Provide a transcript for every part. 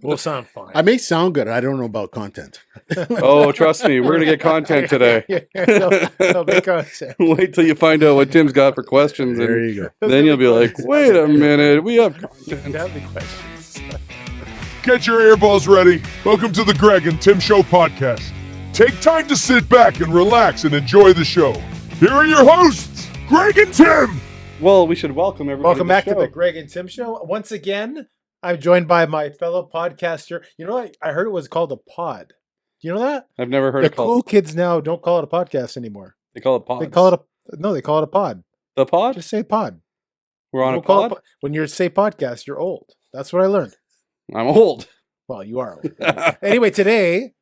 We'll sound fine. I may sound good. I don't know about content. Oh, trust me, we're gonna get content today. They'll make content. Wait till you find out what Tim's got for questions, There and you go. then you'll be like, "Wait a minute, we have content." That'd be questions. Get your earballs ready. Welcome to the Greg and Tim Show podcast. Take time to sit back and relax and enjoy the show. Here are your hosts, Greg and Tim. Well, we should welcome everybody. Welcome back to to the Greg and Tim Show. Once again, I'm joined by my fellow podcaster. You know what? I heard it was called a pod. Do you know that? I've never heard The it called. cool kids now don't call it a podcast anymore. They call it pods. They call it they call it a pod. the pod. Just say pod. We're on a Don't call it pod. when you say podcast, you're old. That's what I learned. I'm old. Well, you are old. Anyway, today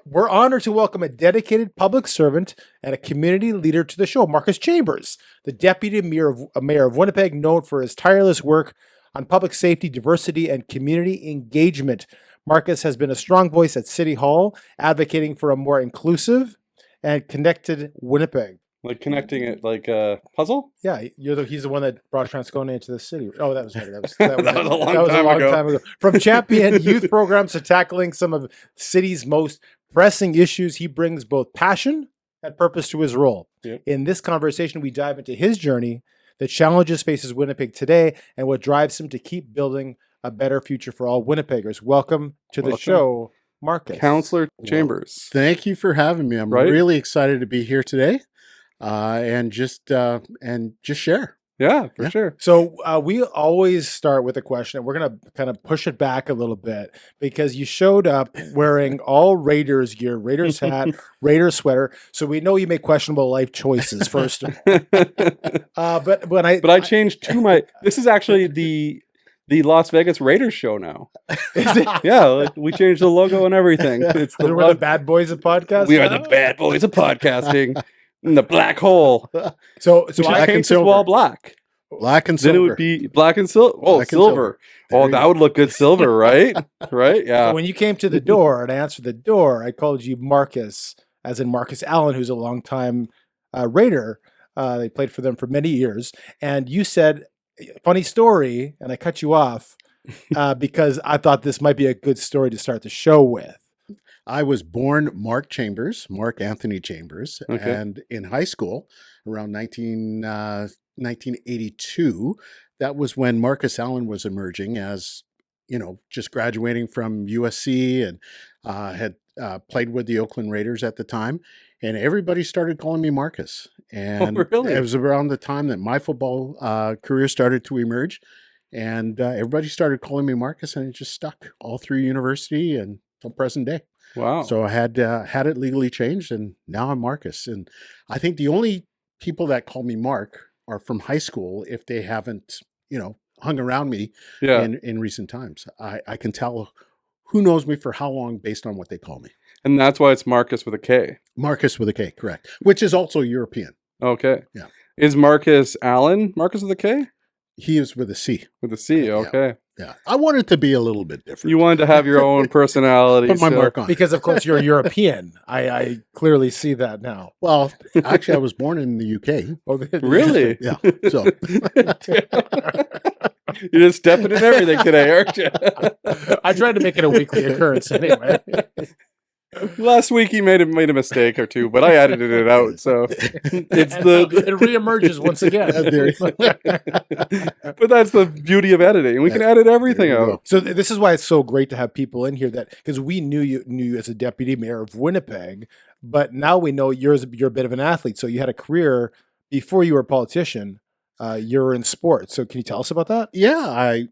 we're honored to welcome a dedicated public servant and a community leader to the show, Markus Chambers, the deputy mayor of Winnipeg, known for his tireless work on public safety, diversity, and community engagement. Markus has been a strong voice at City Hall, advocating for a more inclusive and connected Winnipeg. Like connecting it like a puzzle. Yeah, he's the one that brought Transcona into the city. Oh, that was better. That was a long time ago. From champion youth programs to tackling some of the city's most pressing issues, he brings both passion and purpose to his role. Yep. In this conversation, we dive into his journey, the challenges faces Winnipeg today, and what drives him to keep building a better future for all Winnipeggers. Welcome to the show, Markus. Councillor Chambers. Thank you for having me. I'm really excited to be here today, and just share. Yeah, for sure. So we always start with a question. We're going to kind of push it back a little bit because you showed up wearing all Raiders gear, Raiders hat, Raiders sweater. So we know you make questionable life choices first. But I changed to my. This is actually the Las Vegas Raiders show now. Is it? Yeah, like we changed the logo and everything. It's we're the bad boys of podcasting. We are the bad boys of podcasting. In the black hole. So I paint this wall black. Black and silver. Then it would be black and silver. Oh, Black and silver. Oh, that would look good silver, right? Right? Yeah. So when you came to the door and I answered the door, I called you Markus, as in Markus Allen, who's a longtime Raider. They played for them for many years. And you said, funny story, and I cut you off because I thought this might be a good story to start the show with. I was born Mark Anthony Chambers, Okay. and in high school, around 1982, that was when Markus Allen was emerging as, just graduating from USC and had played with the Oakland Raiders at the time, and everybody started calling me Markus. And really? It was around the time that my football career started to emerge, and everybody started calling me Markus, and it just stuck all through university and till present day. Wow. So I had it legally changed, and now I'm Markus. And I think the only people that call me Mark are from high school if they haven't, hung around me in recent times. I can tell who knows me for how long based on what they call me. And that's why it's Markus with a K. Markus with a K, correct. Which is also European. Okay. Yeah. Is Markus Allen Markus with a K? He is with a C. With a C, okay. Yeah. I wanted to be a little bit different. You wanted to have your own personality. Put my mark on it. Because, of course, you're European. I clearly see that now. Well, actually, I was born in the UK. Oh, Really? Yeah. So You're just stepping in everything today, aren't you? I tried to make it a weekly occurrence anyway. Last week he made a mistake or two, but I edited it out, so it's it reemerges once again. But that's the beauty of editing. We can edit everything out. So this is why it's so great to have people in here because we knew you as a deputy mayor of Winnipeg, but now we know you're a bit of an athlete. So you had a career before you were a politician. You're in sports. So can you tell us about that? Yeah,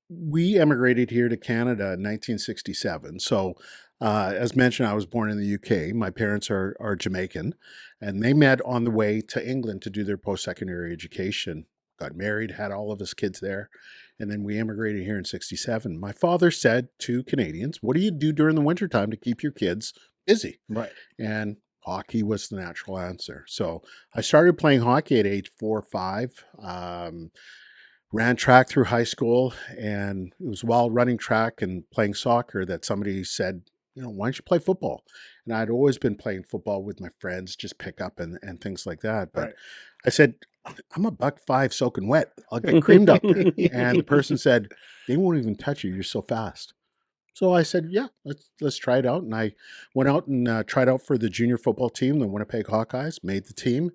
we emigrated here to Canada in 1967. So as mentioned, I was born in the UK. My parents are Jamaican, and they met on the way to England to do their post-secondary education. Got married, had all of his kids there, and then we immigrated here in 67. My father said to Canadians, what do you do during the wintertime to keep your kids busy? Right. And hockey was the natural answer. So I started playing hockey at age 4 or 5. Ran track through high school, and it was while running track and playing soccer that somebody said, why don't you play football? And I'd always been playing football with my friends, just pick up and things like that. But I said, I'm a $1.05 soaking wet. I'll get creamed up there. And the person said, they won't even touch you. You're so fast. So I said, yeah, let's try it out. And I went out and tried out for the junior football team, the Winnipeg Hawkeyes, made the team,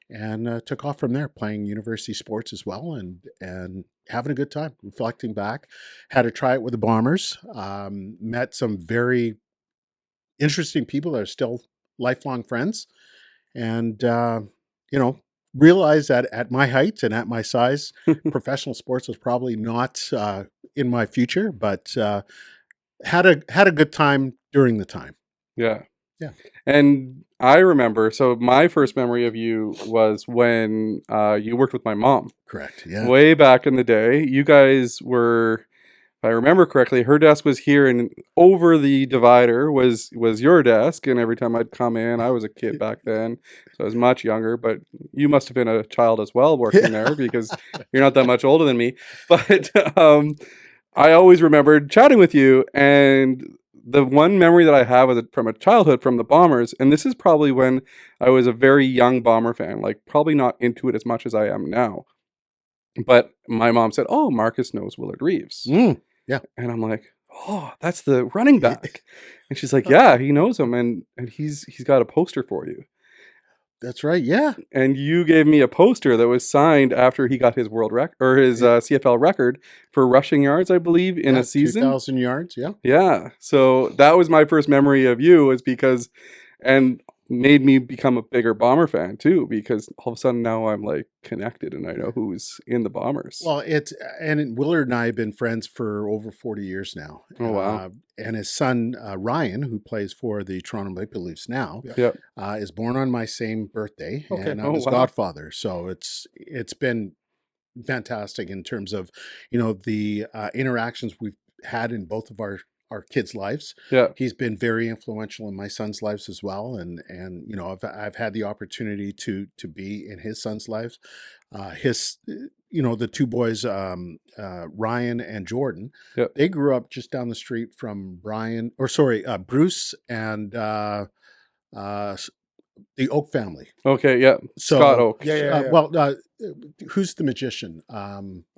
and took off from there, playing university sports as well, and having a good time. Reflecting back, had to try it with the Bombers. Met some very interesting people that are still lifelong friends, and realized that at my height and at my size, professional sports was probably not in my future, but had a good time during the time. Yeah. Yeah. And I remember, so my first memory of you was when you worked with my mom. Correct. Yeah. Way back in the day. You guys were, if I remember correctly, her desk was here, and over the divider was your desk. And every time I'd come in, I was a kid back then, so I was much younger, but you must have been a child as well working there, because you're not that much older than me. But I always remembered chatting with you, and the one memory that I have from a childhood from the Bombers, and this is probably when I was a very young Bomber fan, like probably not into it as much as I am now. But my mom said, "Oh, Markus knows Willard Reeves." Yeah. And I'm like, "Oh, that's the running back." And she's like, "Yeah, he knows him, and he's got a poster for you." That's right. Yeah. And you gave me a poster that was signed after he got his world record, or his CFL record for rushing yards, I believe, in a season. 2,000 yards. Yeah. Yeah. So that was my first memory of you, is because, and made me become a bigger Bomber fan too, because all of a sudden now I'm like connected and I know who's in the Bombers. Well, and Willard and I have been friends for over 40 years now. Oh, wow. And his son, Ryan, who plays for the Toronto Maple Leafs now, Yep. is born on my same birthday. Okay. And I'm his godfather. So it's been fantastic in terms of, the interactions we've had in both of our kids' lives. Yeah. He's been very influential in my son's lives as well, and I've had the opportunity to be in his son's lives. The two boys, Ryan and Jordan, Yep. they grew up just down the street from Bruce and the Oak family. Okay. Yeah. So, Scott Oak. Yeah. Who's the magician?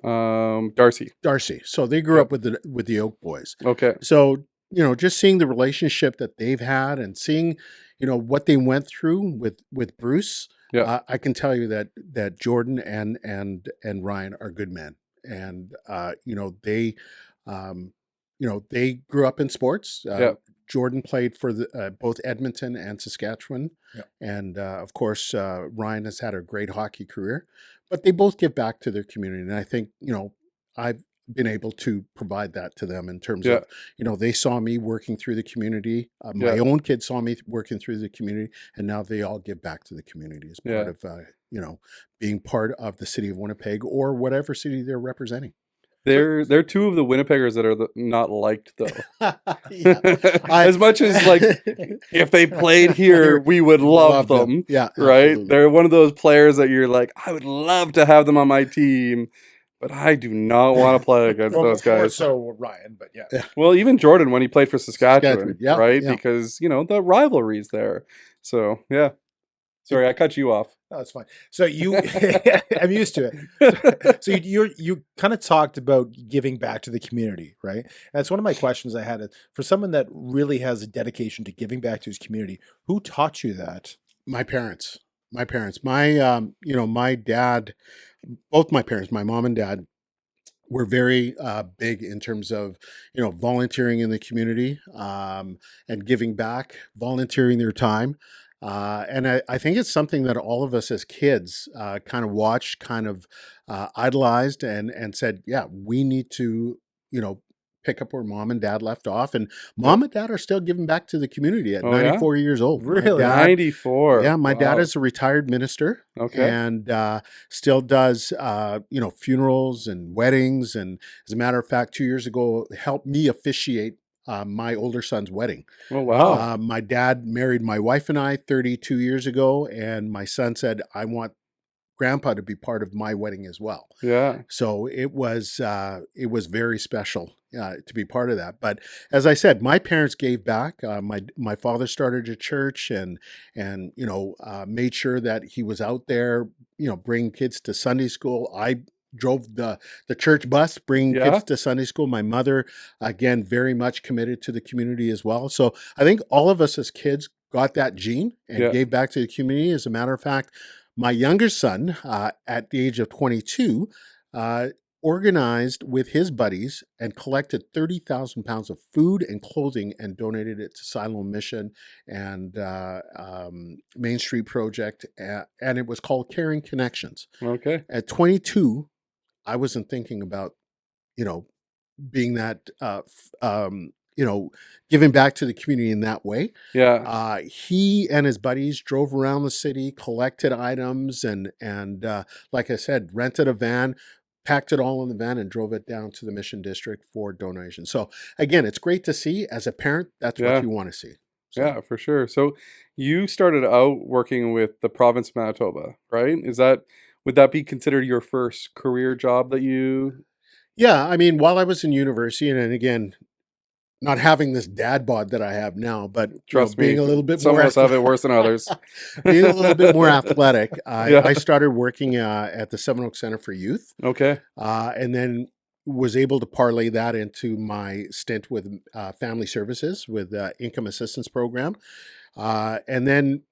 Darcy. Darcy. So they grew up with the Oak boys. Okay. So, just seeing the relationship that they've had and seeing, what they went through with Bruce, Yeah. I can tell you that Jordan and Ryan are good men. And, they grew up in sports. Yeah. Jordan played for both Edmonton and Saskatchewan. Yep. And, of course, Ryan has had a great hockey career. But they both give back to their community. And I think, I've been able to provide that to them in terms Yeah. of, they saw me working through the community. My own kids saw me working through the community. And now they all give back to the community as part of, being part of the city of Winnipeg or whatever city they're representing. They're two of the Winnipeggers that are not liked, though. Yeah. As much as, like, if they played here, we would love them. Yeah. Right? Absolutely. They're one of those players that you're like, I would love to have them on my team, but I do not want to play against those guys. So Ryan, but yeah. Well, even Jordan when he played for Saskatchewan, Yeah, right? yeah. Because, the rivalry's there. So, yeah. Sorry, I cut you off. No, that's fine. So I'm used to it. So you kind of talked about giving back to the community, right? And that's one of my questions I had. For someone that really has a dedication to giving back to his community, who taught you that? My parents. My my dad, both my parents, my mom and dad, were very big in terms of, volunteering in the community and giving back, volunteering their time. And I think it's something that all of us as kids kind of watched, kind of idolized and said, yeah, we need to, pick up where mom and dad left off. And mom and dad are still giving back to the community at 94 years old. Really? 94. Yeah, my dad Wow. is a retired minister. Okay. And still does, funerals and weddings. And as a matter of fact, 2 years ago, helped me officiate my older son's wedding. Oh, wow. My dad married my wife and I 32 years ago, and my son said, I want grandpa to be part of my wedding as well. Yeah. So it was very special to be part of that. But as I said, my parents gave back. My father started a church and made sure that he was out there, bringing kids to Sunday school. I drove the church bus, bringing Yeah. kids to Sunday school. My mother, again, very much committed to the community as well. So I think all of us as kids got that gene and Yeah. gave back to the community. As a matter of fact, my younger son, at the age of 22, organized with his buddies and collected 30,000 pounds of food and clothing and donated it to Siloam Mission and Main Street Project. And it was called Caring Connections. Okay. At 22, I wasn't thinking about, being that, giving back to the community in that way. Yeah. He and his buddies drove around the city, collected items, and like I said, rented a van, packed it all in the van, and drove it down to the Mission District for donation. So again, it's great to see. As a parent, that's Yeah. what you want to see. So, Yeah, for sure. So you started out working with the province of Manitoba, right? Would that be considered your first career job that you? yeah, I mean, while I was in university, and again, not having this dad bod that I have now, but Trust being me, a little bit some more of us have it worse than others. being a little bit more athletic, Yeah. I started working at the Seven Oaks Center for Youth, Okay. and then was able to parlay that into my stint with Family Services with Income Assistance Program. And then,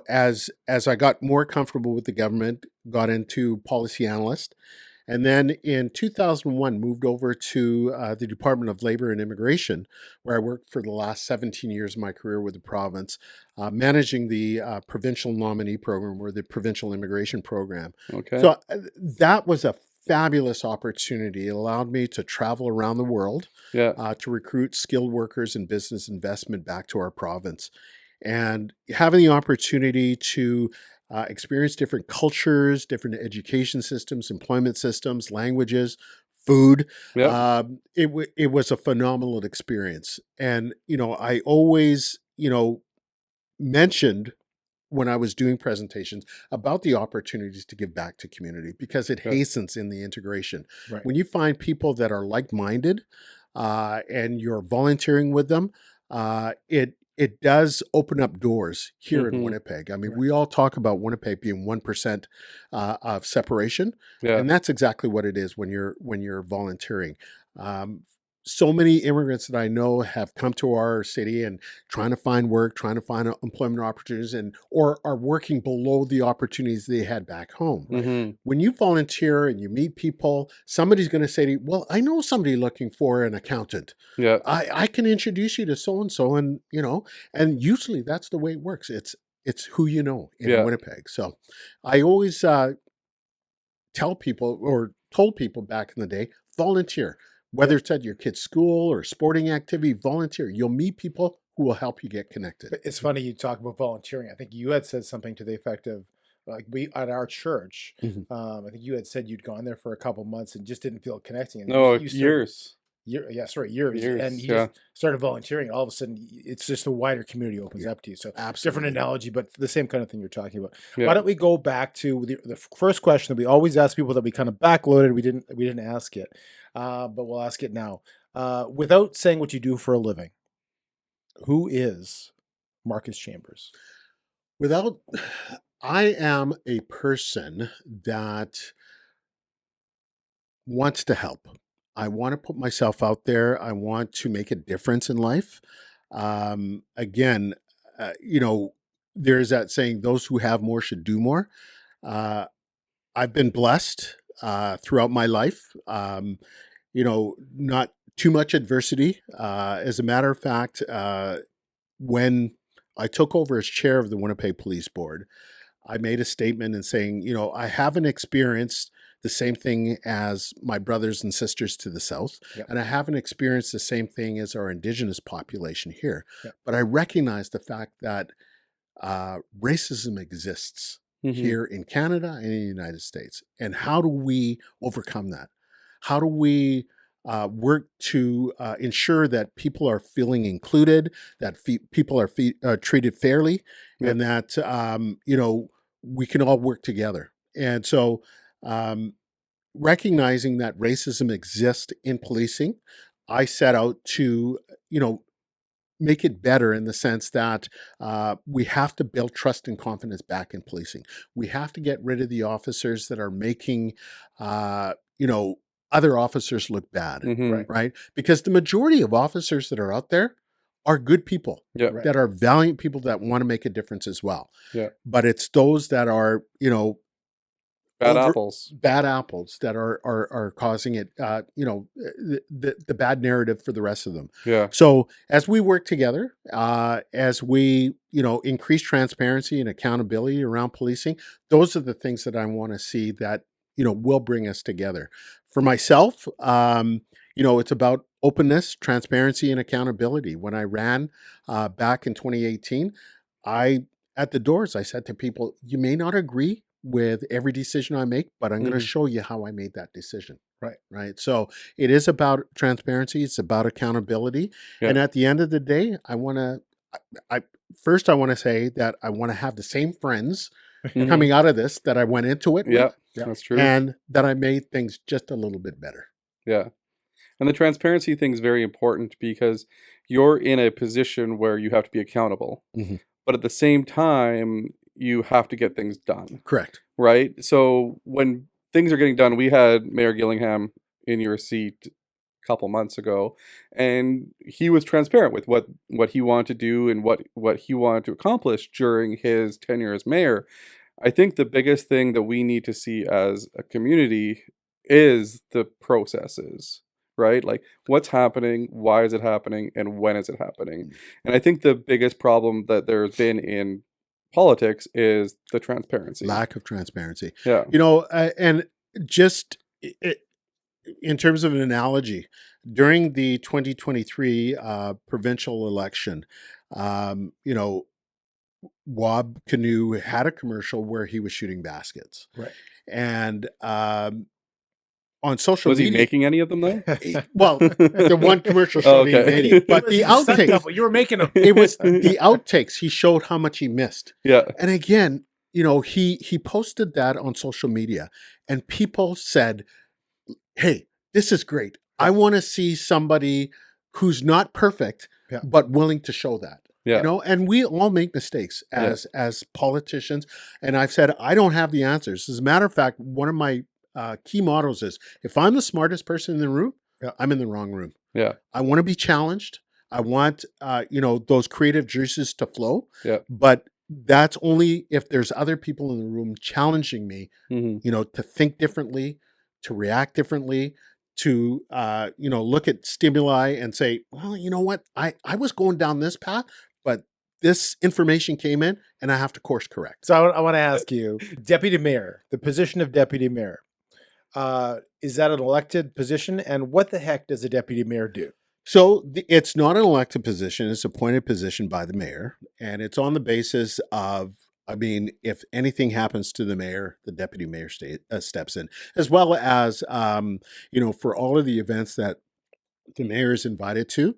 as I got more comfortable with the government, got into policy analyst. And then in 2001, moved over to the Department of Labor and Immigration, where I worked for the last 17 years of my career with the province, managing the provincial nominee program or the provincial immigration program. Okay. So that was a fabulous opportunity. It allowed me to travel around the world Yeah. to recruit skilled workers and business investment back to our province. And having the opportunity to experience different cultures, different education systems, employment systems, languages, food. Yeah. It was a phenomenal experience. And, I always, mentioned when I was doing presentations about the opportunities to give back to community because it Yeah. hastens in the integration. Right. When you find people that are like-minded and you're volunteering with them, it does open up doors here in Mhm. Winnipeg. I mean, Right. we all talk about Winnipeg being 1% of separation, Yeah. and that's exactly what it is when you're volunteering. Um, so many immigrants that I know have come to our city and trying to find work, trying to find employment opportunities, or are working below the opportunities they had back home. Mhm. When you volunteer and you meet people, somebody's going to say to you, well, I know somebody looking for an accountant. Yeah. I can introduce you to so-and-so, and and usually that's the way it works. It's who you know in Yeah. Winnipeg. So I always tell people or told people back in the day, volunteer. Whether it's at your kid's school or sporting activity, volunteer. You'll meet people who will help you get connected. But it's funny you talk about volunteering. I think you had said something to the effect of, like, we at our church. Mhm. I think you had said you'd gone there for a couple months and just didn't feel connecting. And No, you started, years. years, and Years. he Yeah. just started volunteering. All of a sudden, it's just a wider community opens Yeah. up to you. So Absolutely. different analogy, but the same kind of thing you're talking about. Yeah. Why don't we go back to the first question that we always ask people that we kind of backloaded? We didn't ask it, but we'll ask it now. Without saying what you do for a living, who is Markus Chambers? Without, I am a person that wants to help. I want to put myself out there. I want to make a difference in life. Again, there's that saying, those who have more should do more. I've been blessed throughout my life. Not too much adversity. As a matter of fact, when I took over as chair of the Winnipeg Police Board, I made a statement in saying, I haven't experienced the same thing as my brothers and sisters to the south, Yep. and I haven't experienced the same thing as our Indigenous population here. Yep. But I recognize the fact that racism exists Mhm. here in Canada and in the United States. And how do we overcome that? How do we work to ensure that people are feeling included, that people are treated fairly, Yep. and that we can all work together? And so, recognizing that racism exists in policing, I set out to, make it better in the sense that we have to build trust and confidence back in policing. We have to get rid of the officers that are making, other officers look bad, right? Because the majority of officers that are out there are good people that are valiant people that want to make a difference as well. Yeah. But it's those that are, bad apples that are causing it, the bad narrative for the rest of them. Yeah. So as we work together, as we, increase transparency and accountability around policing, those are the things that I want to see that, will bring us together. For myself, it's about openness, transparency, and accountability. When I ran back in 2018, at the doors, I said to people, you may not agree with every decision I make, but I'm going to show you how I made that decision. Right. So it is about transparency. It's about accountability. Yeah. And at the end of the day, I want to say that I want to have the same friends coming out of this that I went into it with. That's true. And that I made things just a little bit better. Yeah. And the transparency thing is very important because you're in a position where you have to be accountable. But at the same time, you have to get things done. Correct. Right? So when things are getting done, we had Mayor Gillingham in your seat a couple months ago, and he was transparent with what he wanted to do and what he wanted to accomplish during his tenure as mayor. I think the biggest thing that we need to see as a community is the processes, right? Like what's happening, why is it happening, and when is it happening? And I think the biggest problem that there's been in politics is the transparency. Lack of transparency. Yeah. And just in terms of an analogy, during the 2023 provincial election, Wab Canoe had a commercial where he was shooting baskets. Right. And on social media. Was he making any of them though? Well, the one commercial showed he made it. But the outtakes. You were making them. It was the outtakes. He showed how much he missed. Yeah. And again, he posted that on social media and people said, hey, this is great. I want to see somebody who's not perfect, but willing to show that. Yeah. And we all make mistakes as politicians. And I've said, I don't have the answers. As a matter of fact, one of my key mottos is, if I'm the smartest person in the room, I'm in the wrong room. Yeah. I want to be challenged. I want, those creative juices to flow. Yeah. But that's only if there's other people in the room challenging me, to think differently, to react differently, to, look at stimuli and say, well, you know what? I was going down this path, but this information came in and I have to course correct. So I want to ask you, deputy mayor, the position of deputy mayor, is that an elected position? And what the heck does a deputy mayor do? So it's not an elected position. It's an appointed position by the mayor. And it's on the basis of, if anything happens to the mayor, the deputy mayor steps in, as well as, for all of the events that the mayor is invited to,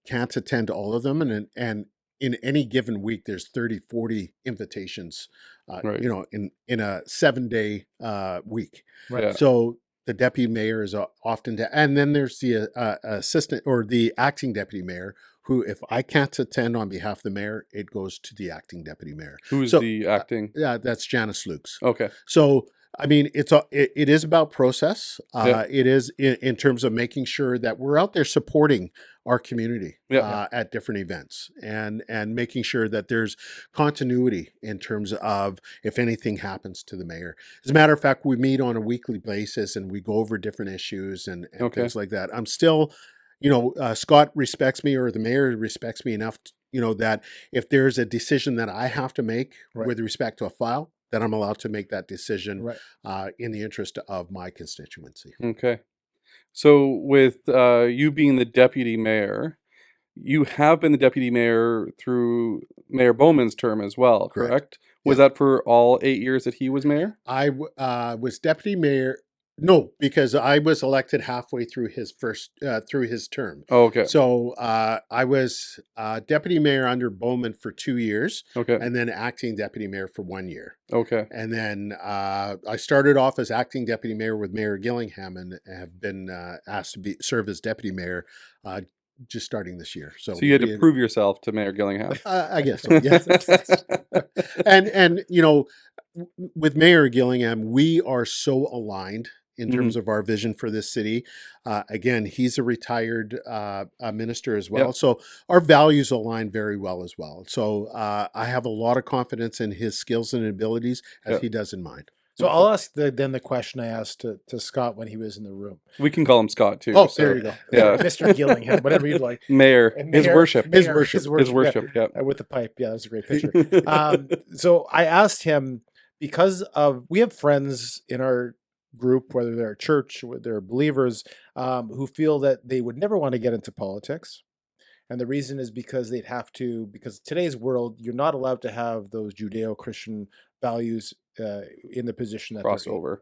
can't attend all of them. And in any given week, there's 30, 40 invitations, in a 7-day week. Right. Yeah. So the deputy mayor is often, and then there's the assistant or the acting deputy mayor, who, if I can't attend on behalf of the mayor, it goes to the acting deputy mayor. Who's the acting? That's Janice Lukes. Okay. So, it is about process. It is in terms of making sure that we're out there supporting our community at different events and making sure that there's continuity in terms of if anything happens to the mayor. As a matter of fact, we meet on a weekly basis and we go over different issues and things like that. I'm still, Scott respects me, or the mayor respects me enough, that if there's a decision that I have to make with respect to a file, that I'm allowed to make that decision in the interest of my constituency. Okay. So with you being the deputy mayor, you have been the deputy mayor through Mayor Bowman's term as well, correct? Was that for all 8 years that he was mayor? I was deputy mayor. No, because I was elected halfway through his term. Oh, okay. So I was deputy mayor under Bowman for 2 years, Okay. and then acting deputy mayor for 1 year. Okay. And then I started off as acting deputy mayor with Mayor Gillingham, and have been asked to serve as deputy mayor just starting this year. So you had to prove yourself to Mayor Gillingham. I guess so. Yes. and with Mayor Gillingham, we are so aligned in terms of our vision for this city. Again, he's a retired minister as well. Yep. So our values align very well as well. So I have a lot of confidence in his skills and abilities as he does in mine. So I'll ask then the question I asked to Scott when he was in the room. We can call him Scott too. Oh, so, there you go. Yeah. Mr. Gillingham, whatever you'd like. Mayor. His worship. His worship. Yeah. With the pipe. Yeah, that's a great picture. So I asked him, because we have friends in our group, whether they're a church, whether they're believers, who feel that they would never want to get into politics. And the reason is because because today's world, you're not allowed to have those Judeo-Christian values in the position that Crossover,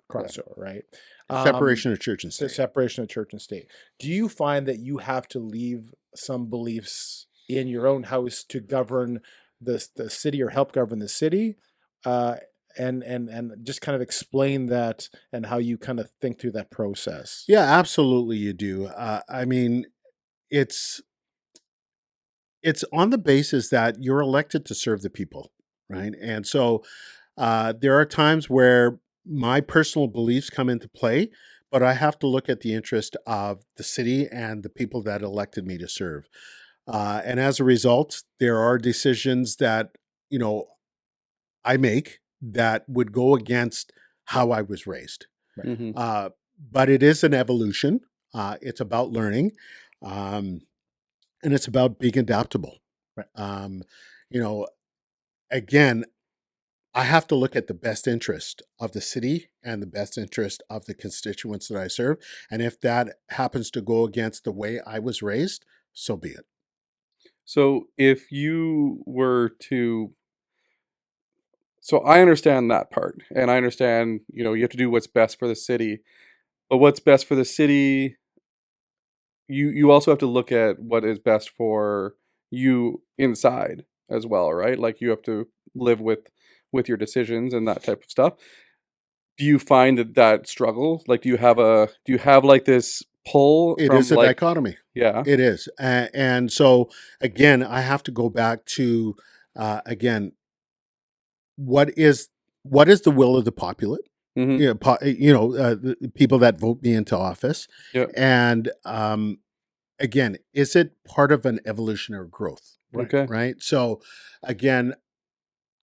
right? Separation of church and state. Separation of church and state. Do you find that you have to leave some beliefs in your own house to govern the city, or help govern the city? And just kind of explain that and how you kind of think through that process. Yeah, absolutely you do. I mean, it's on the basis that you're elected to serve the people, right? And so there are times where my personal beliefs come into play, but I have to look at the interest of the city and the people that elected me to serve. And as a result, there are decisions that, I make that would go against how I was raised. Mm-hmm. But it is an evolution. It's about learning. And it's about being adaptable. Right. Again, I have to look at the best interest of the city and the best interest of the constituents that I serve. And if that happens to go against the way I was raised, so be it. So if you were to, so I understand that part, and I understand, you have to do what's best for the city, but what's best for the city, you also have to look at what is best for you inside as well, right? Like, you have to live with your decisions and that type of stuff. Do you find that struggle? Like, do you have like this pull? It is a dichotomy. Yeah, it is. And so again, I have to go back to, again, what is the will of the populate? Mm-hmm. The people that vote me into office. Yeah. And again, is it part of an evolutionary growth? Okay. Right. So again,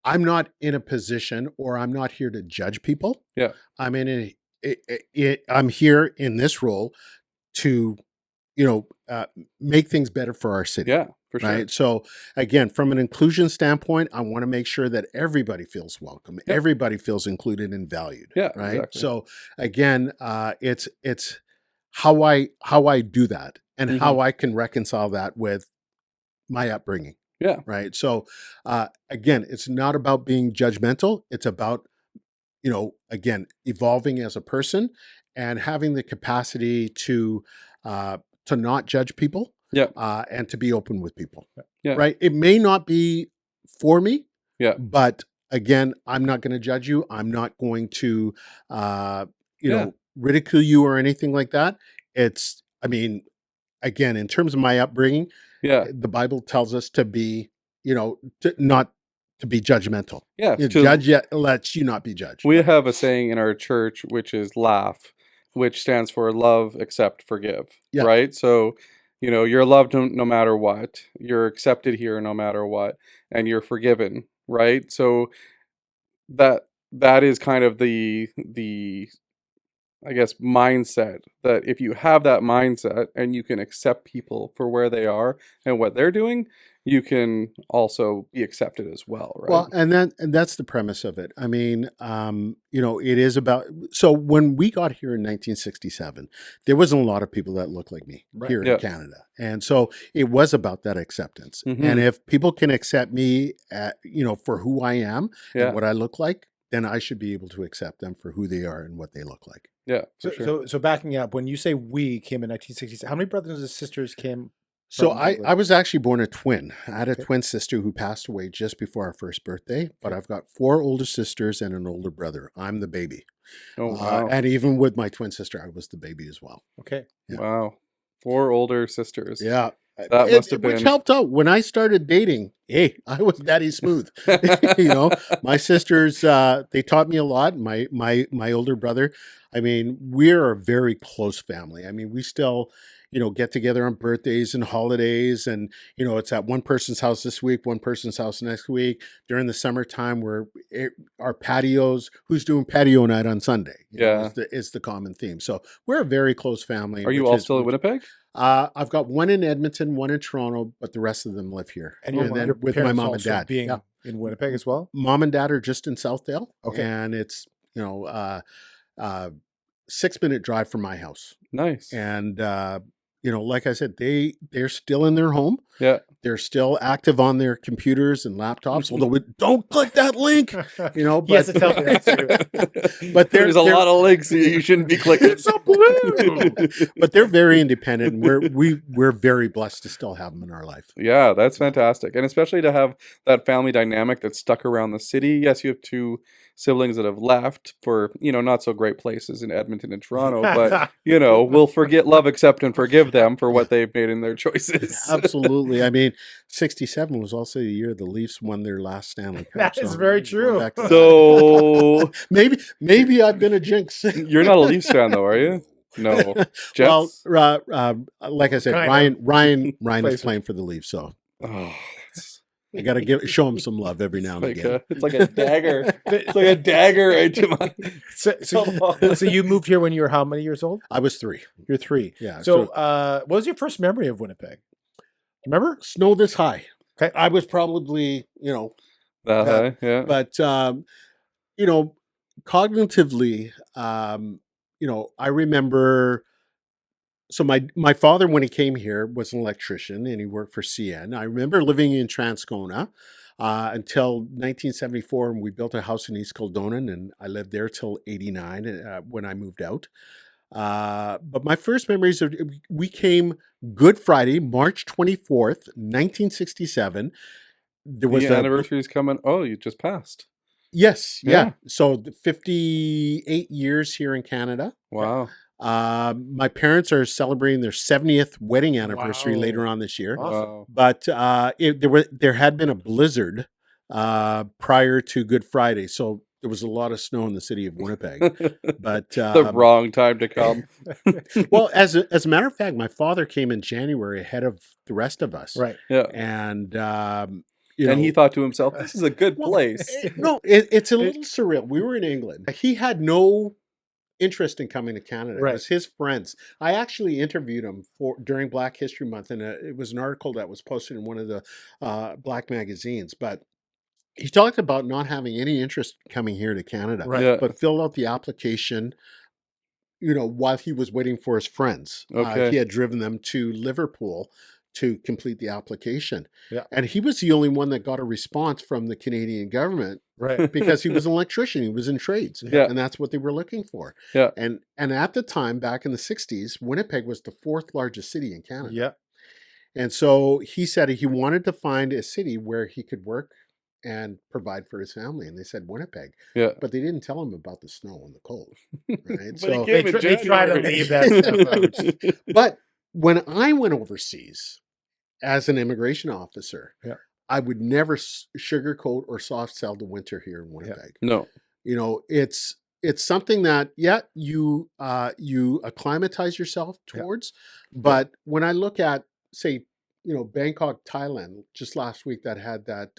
I'm not in a position, or I'm not here to judge people. Yeah. I'm I'm here in this role to, make things better for our city. Yeah, for sure. Right. So again, from an inclusion standpoint, I want to make sure that everybody feels welcome. Yep. Everybody feels included and valued. Yeah. Right. Exactly. So again, it's how I do that, and how I can reconcile that with my upbringing. Yeah. Right. So again, it's not about being judgmental. It's about, again, evolving as a person and having the capacity to not judge people. Yeah. And to be open with people. Yeah. Right. It may not be for me. Yeah. But again, I'm not going to judge you. I'm not going to, ridicule you or anything like that. Again, in terms of my upbringing, the Bible tells us to be, not to be judgmental. Yeah. Judge yet lets you not be judged. We have a saying in our church, which is LAUGH, which stands for love, accept, forgive. Yeah. Right. So, you're loved no matter what, you're accepted here no matter what, and you're forgiven. Right. So that is kind of the I guess mindset, that if you have that mindset and you can accept people for where they are and what they're doing, you can also be accepted as well, right? Well, and that's the premise of it. I mean, it is about, so when we got here in 1967, there wasn't a lot of people that looked like me here in Canada. And so it was about that acceptance. Mm-hmm. And if people can accept me, for who I am and what I look like, then I should be able to accept them for who they are and what they look like. Yeah. So backing up, when you say we came in 1960s, how many brothers and sisters came? So from I England? was actually born a twin. I had a Okay. twin sister who passed away just before our first birthday, but I've got 4 older sisters and an older brother. I'm the baby. Oh, wow. And even with my twin sister, I was the baby as well. Okay. Yeah. Wow. 4 older sisters. Yeah. That must have Which been- helped out. When I started dating, hey, I was daddy smooth. You know, my sisters, they taught me a lot. My older brother, I mean, we're a very close family. I mean, we still, you know, get together on birthdays and holidays, and you know, it's at one person's house this week, one person's house next week. During the summertime, our patios. Who's doing patio night on Sunday? You know, is the common theme. So we're a very close family. Are you all still in Winnipeg? I've got one in Edmonton, one in Toronto, but the rest of them live here. And then your with my parents mom and also dad. being in Winnipeg as well. Mom and dad are just in Southdale. Okay. And it's, you know, 6-minute drive from my house. Nice. And you know, like I said, they're still in their home. Yeah. They're still active on their computers and laptops. Although don't click that link, you know. But, He has to tell me that too. But There's a lot of links you shouldn't be clicking. It's a blue. but they're very independent. And we're very blessed to still have them in our life. Yeah, that's fantastic. And especially to have that family dynamic that's stuck around the city. Yes, you have 2 siblings that have left for, you know, not so great places in Edmonton and Toronto, but, you know, we'll love, accept, and forgive them for what they've made in their choices. Absolutely. I mean, 67 was also the year the Leafs won their last Stanley Cup. That is very true. back to- So maybe I've been a jinx. you're not a Leafs fan though, are you? No. Jets? Well, like I said, Kinda. Ryan Plays is playing for the Leafs, so Oh, I got to show him some love every now and again. it's like a dagger. It's like a dagger into my... So you moved here when you were how many years old? I was 3. You're 3. Yeah. So what was your first memory of Winnipeg? Remember? snow this high. Okay. I was probably, you know, That high, yeah. but you know, cognitively, you know, I remember. So my father, when he came here, was an electrician and he worked for CN. I remember living in Transcona until 1974, and we built a house in East Kildonan, and I lived there till 89 when I moved out. But my first memories of we came Good Friday, March 24th, 1967. There was The anniversary's coming. Oh, you just passed. Yes, yeah. Yeah. So 58 years here in Canada. Wow. My parents are celebrating their 70th wedding anniversary Wow. later on this year. Wow. But there had been a blizzard prior to Good Friday, so there was a lot of snow in the city of Winnipeg. But The wrong time to come. well, as a matter of fact, my father came in January ahead of the rest of us, Right. Yeah. and And he thought to himself, this is a good place. No, it's a little surreal. We were in England. He had no interest in coming to Canada. Right. It was his friends. I actually interviewed him during Black History Month, and it was an article that was posted in one of the black magazines. But he talked about not having any interest in coming here to Canada, Right. Yeah. but filled out the application, you know, while he was waiting for his friends. Okay. He had driven them to Liverpool to complete the application. Yeah. And he was the only one that got a response from the Canadian government Right. because he was an electrician. He was in trades. Yeah. And that's what they were looking for. Yeah. And at the time, back in the 60s, Winnipeg was the 4th largest city in Canada. Yeah. And so he said he wanted to find a city where he could work and provide for his family. And they said Winnipeg. Yeah. But they didn't tell him about the snow and the cold. Right? But he So, came in They try to January. leave that stuff out. but when I went overseas as an immigration officer, Yeah. I would never sugarcoat or soft sell the winter here in Winnipeg. No. You know, it's something that you acclimatize yourself towards. But when I look at, say, you know, Bangkok, Thailand, just last week that had that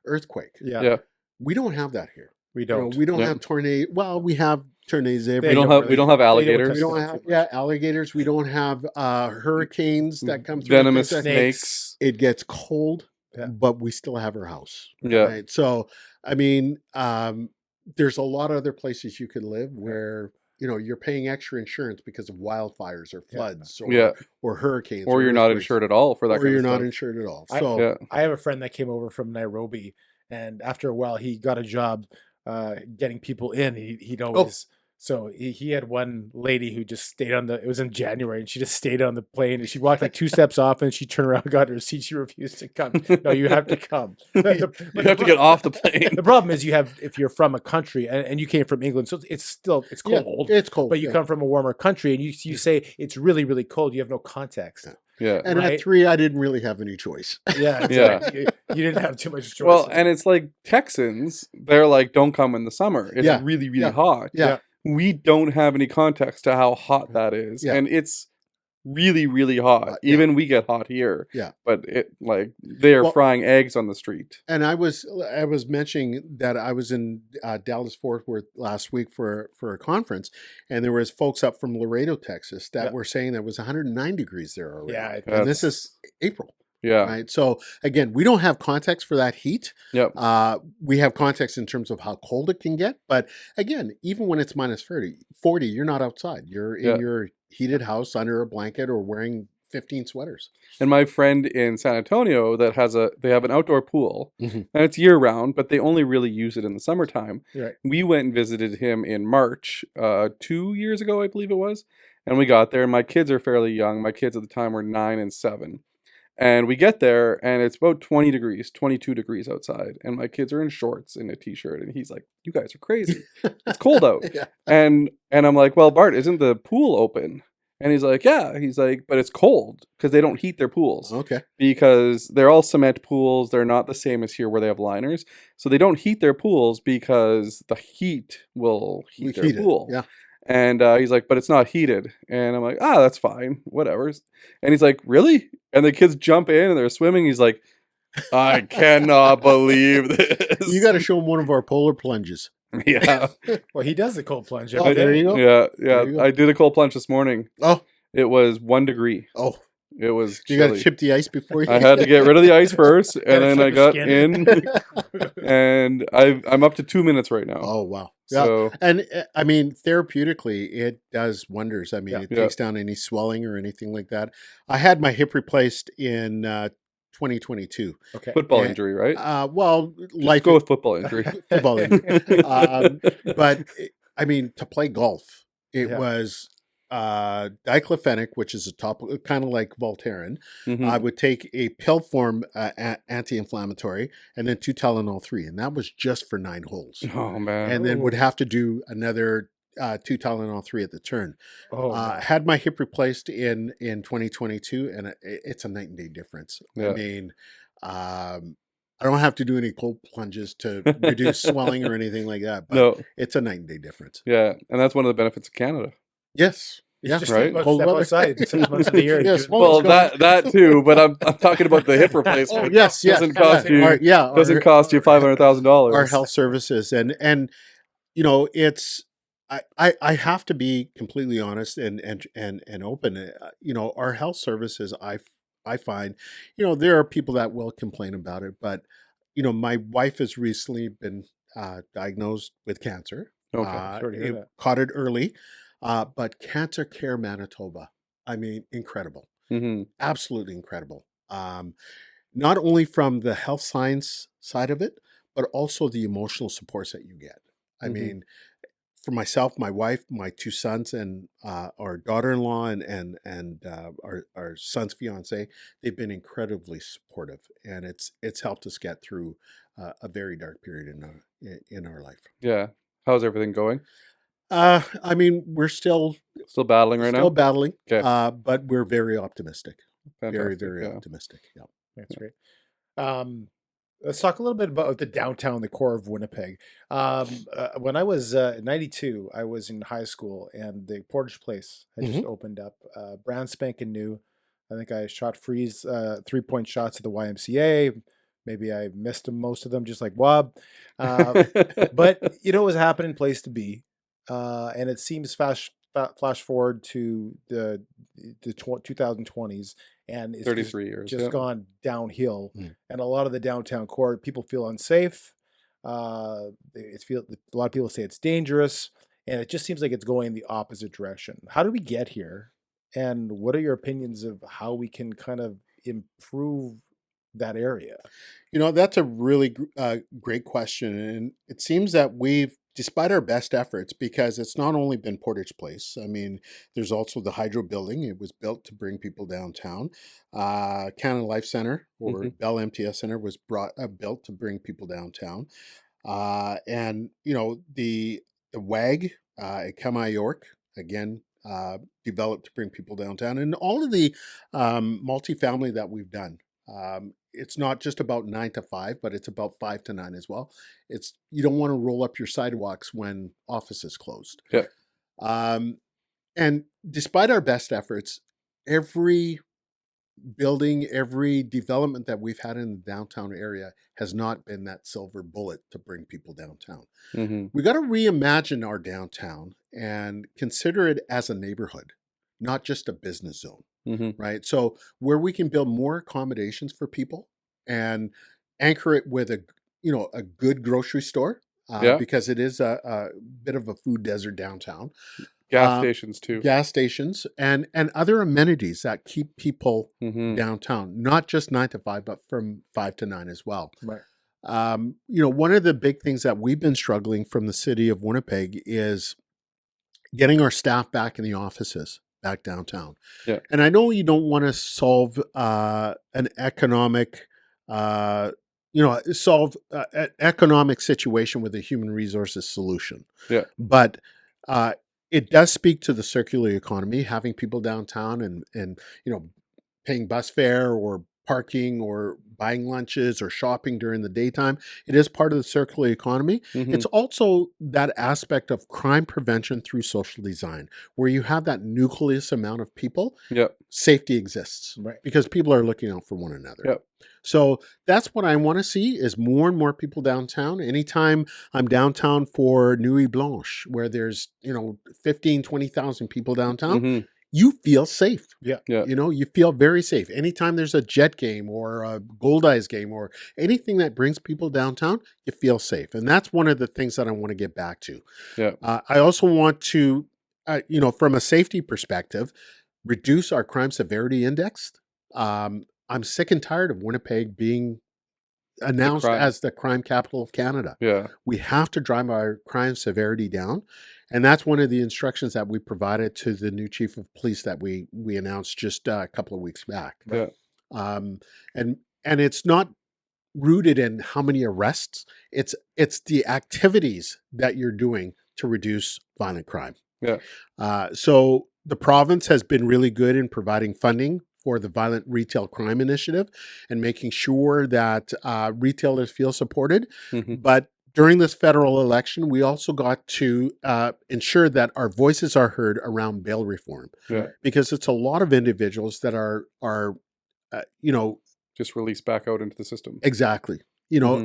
earthquake, Yeah. Yeah. we don't have that here. We You know, don't. we don't Yeah. have tornado. Well, we have tornadoes They We every. don't don't have we don't have alligators. We don't have alligators. We don't have hurricanes that come through. Venomous Things like- snakes. It gets cold, Yeah. but we still have our house. Yeah. Right. So, I mean, there's a lot of other places you can live where, you know, you're paying extra insurance because of wildfires or floods or, Yeah. or hurricanes. Or you're not earthquakes, insured at all for that or kind you're of not stuff. insured at all. I- So, Yeah. I have a friend that came over from Nairobi, and after a while, he got a job getting people in. He'd always. So he had one lady who just stayed it was in January, and she just stayed on the plane, and she walked like 2 steps off, and she turned around, got her seat. She refused to come. No, you have to come. You have to get off the plane. The problem is if you're from a country and you came from England, so it's cold. Yeah, it's cold. But you come from a warmer country, and you say it's really, really cold. You have no context. Yeah. And at 3, I didn't really have any choice. Yeah. Exactly. You didn't have too much choice. Well, and it's like Texans, they're like, don't come in the summer. It's really, really hot. Yeah. We don't have any context to how hot that is. Yeah. And it's really, really hot. Even we get hot here. Yeah. But they're frying eggs on the street. And I was mentioning that I was in Dallas Fort Worth last week for a conference, and there was folks up from Laredo, Texas, that were saying that it was 109 degrees there already. Yeah. And this is April. Yeah. Right. So again, we don't have context for that heat. Yep. We have context in terms of how cold it can get. But again, even when it's minus 40, you're not outside. You're in your heated house under a blanket or wearing 15 sweaters. And my friend in San Antonio they have an outdoor pool, and it's year round, but they only really use it in the summertime. Right. We went and visited him in March, 2 years ago, I believe it was. And we got there, and my kids are fairly young. My kids at the time were 9 and 7. And we get there, and it's about 20 degrees, 22 degrees outside. And my kids are in shorts and a t-shirt. And he's like, you guys are crazy. It's cold out. And I'm like, well, Bart, isn't the pool open? And he's like, yeah. He's like, but it's cold because they don't heat their pools. Okay. Because they're all cement pools. They're not the same as here where they have liners. So they don't heat their pools because the heat will heat their pool. Yeah. And he's like, but it's not heated. And I'm like, that's fine. Whatever. And he's like, really? And the kids jump in and they're swimming. He's like, I cannot believe this. You got to show him one of our polar plunges. Yeah. Well, he does the cold plunge. Oh, there you go. Yeah. I did a cold plunge this morning. Oh. It was 1 degree. Oh. It was You got to chip the ice before you. I had to get rid of the ice first, and then I got in, and I'm up to 2 minutes right now. Oh, wow. Yeah. So, and I mean, therapeutically, it does wonders. I mean, it takes down any swelling or anything like that. I had my hip replaced in 2022. Okay. Football injury, right? Well, Let's go with football injury. Football injury. But I mean, to play golf, it was diclofenac, which is a topical, kind of like Voltaren. I would take a pill form anti-inflammatory, and then 2 Tylenol 3, and that was just for 9 holes. Oh man! And then would have to do another 2 Tylenol 3 at the turn. Had my hip replaced in 2022, and it's a night and day difference. Yeah. I mean, I don't have to do any cold plunges to reduce swelling or anything like that. But it's a night and day difference. Yeah, and that's one of the benefits of Canada. Yes. Yeah, just right. Cold weather outside 6 months of the year. Yes, well, that too, but I'm talking about the hip replacement. Yes, doesn't cost you. Doesn't cost you $500,000. Our health services, and you know, it's I have to be completely honest and open. You know, our health services, I find, you know, there are people that will complain about it, but you know, my wife has recently been diagnosed with cancer. Okay, caught it early. But Cancer Care Manitoba, I mean, incredible. Absolutely incredible. Not only from the health science side of it, but also the emotional supports that you get. I mean, for myself, my wife, my 2 sons, and our daughter-in-law, and our son's fiance, they've been incredibly supportive, and it's helped us get through a very dark period in our life. Yeah. How's everything going? I mean, we're still battling right now. Still battling. Okay. But we're very optimistic. Fantastic, Very optimistic. Yeah. That's great. Let's talk a little bit about the downtown, the core of Winnipeg. When I was 92, I was in high school, and the Portage Place had just opened up, brand spanking new. I think I shot freeze 3-point shots at the YMCA. Maybe I missed most of them, just like Wob. But you know, it was a happening place to be. And it seems flash forward to the 2020s, and it's 33 years just gone downhill. And a lot of the downtown core, people feel unsafe. A lot of people say it's dangerous, and it just seems like it's going the opposite direction. How did we get here? And what are your opinions of how we can kind of improve that area? That's a really great question. And it seems that despite our best efforts, because it's not only been Portage Place, I mean, there's also the Hydro Building. It was built to bring people downtown. Canada Life Center, or Bell MTS Center, was built to bring people downtown. And, the WAG at Kamai York, again, developed to bring people downtown. And all of the multifamily that we've done. It's not just about 9 to 5, but it's about 5 to 9 as well. You don't want to roll up your sidewalks when office is closed. Yeah. And despite our best efforts, every building, every development that we've had in the downtown area has not been that silver bullet to bring people downtown. We got to reimagine our downtown and consider it as a neighborhood, not just a business zone. Right. So where we can build more accommodations for people and anchor it with a good grocery store, because it is a bit of a food desert downtown. Gas stations too. Gas stations and other amenities that keep people downtown, not just 9 to 5, but from 5 to 9 as well. Right. One of the big things that we've been struggling from the city of Winnipeg is getting our staff back in the offices, back downtown. Yeah. And I know you don't want to solve an economic situation with a human resources solution. Yeah. But it does speak to the circular economy, having people downtown and paying bus fare or parking or buying lunches or shopping during the daytime. It is part of the circular economy. It's also that aspect of crime prevention through social design, where you have that nucleus amount of people. Safety exists, right? Because people are looking out for one another. Yep. So that's what I want to see, is more and more people downtown. Anytime I'm downtown for Nuit Blanche, where there's 15, 20,000 people downtown, you feel safe. Yeah. You feel very safe. Anytime there's a Jet game or a Gold Eyes game or anything that brings people downtown, you feel safe. And that's one of the things that I want to get back to. Yeah. I also want to, from a safety perspective, reduce our crime severity index. I'm sick and tired of Winnipeg being announced as the crime capital of Canada. Yeah. We have to drive our crime severity down. And that's one of the instructions that we provided to the new chief of police that we announced just a couple of weeks back. Yeah. And it's not rooted in how many arrests. It's the activities that you're doing to reduce violent crime. Yeah. So the province has been really good in providing funding for the Violent Retail Crime Initiative and making sure that retailers feel supported. But during this federal election, we also got to ensure that our voices are heard around bail reform. Yeah. Because it's a lot of individuals that are just released back out into the system. Exactly.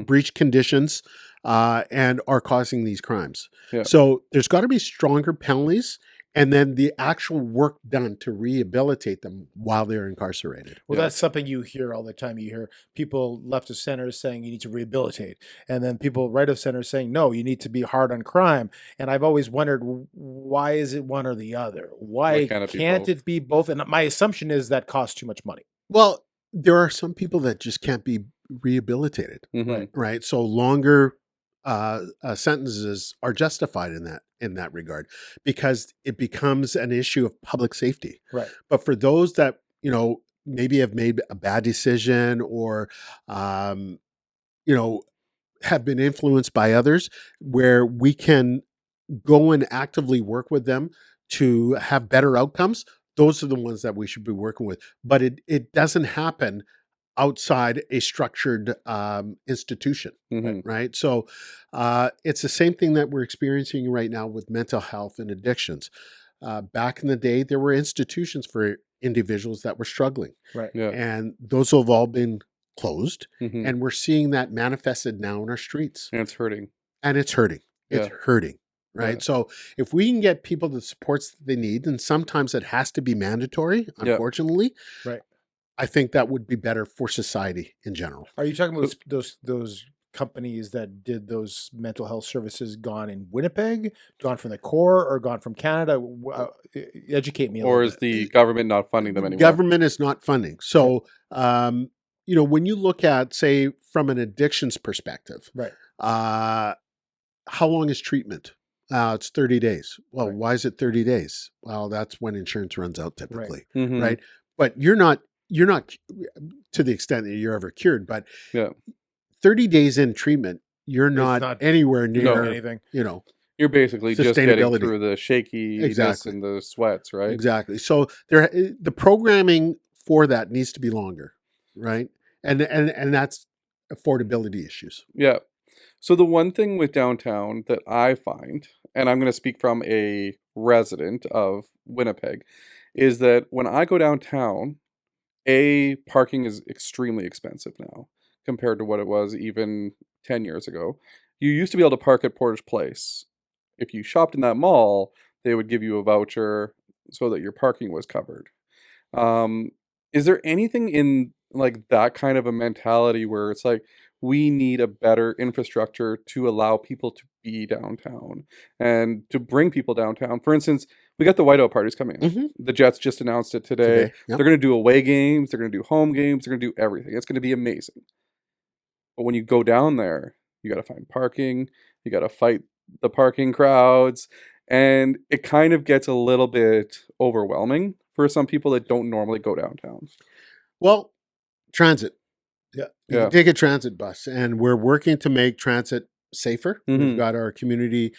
Breach conditions and are causing these crimes. Yeah. So there's got to be stronger penalties, and then the actual work done to rehabilitate them while they're incarcerated. Well, that's something you hear all the time. You hear people left of center saying you need to rehabilitate, and then people right of center saying, no, you need to be hard on crime. And I've always wondered, why is it one or the other? Why can't it be both? And my assumption is that costs too much money. Well, there are some people that just can't be rehabilitated, right? So longer sentences are justified in that regard, because it becomes an issue of public safety. Right. But for those that maybe have made a bad decision or have been influenced by others, where we can go and actively work with them to have better outcomes, those are the ones that we should be working with. But it doesn't happen outside a structured institution, right? So it's the same thing that we're experiencing right now with mental health and addictions. Back in the day, there were institutions for individuals that were struggling. Right. Yeah. And those have all been closed. And we're seeing that manifested now in our streets. And it's hurting. It's hurting. Right. Yeah. So if we can get people the supports that they need, and sometimes it has to be mandatory, unfortunately. Right. I think that would be better for society in general. Are you talking about those companies that did those mental health services gone in Winnipeg, gone from the core, or gone from Canada? Educate me a little bit. Or is the government not funding them anymore? Government is not funding. So when you look at, say, from an addictions perspective, Right. How long is treatment? It's 30 days. Well, Right. why is it 30 days? Well, that's when insurance runs out typically, Mhm. right? But you're not to the extent that you're ever cured, but Yeah. 30 days in treatment, you're not not anywhere near, anything. You're basically just getting Sustainability. through the shakiness Exactly. and the sweats, right? Exactly. So the programming for that needs to be longer, right? And that's affordability issues. Yeah. So the one thing with downtown that I find, and I'm going to speak from a resident of Winnipeg, is that when I go downtown, parking is extremely expensive now compared to what it was even 10 years ago. You used to be able to park at Portage Place. If you shopped in that mall, they would give you a voucher so that your parking was covered. Is there anything in like that kind of a mentality where it's like we need a better infrastructure to allow people to be downtown and to bring people downtown? For instance, we got the whiteout parties coming in. Mhm. The Jets just announced it today. Today, yep. They're going to do away games. They're going to do home games. They're going to do everything. It's going to be amazing. But when you go down there, you got to find parking. You got to fight the parking crowds. And it kind of gets a little bit overwhelming for some people that don't normally go downtown. Well, transit. Yeah. You can take a transit bus, and we're working to make transit safer. We've Mhm. got our community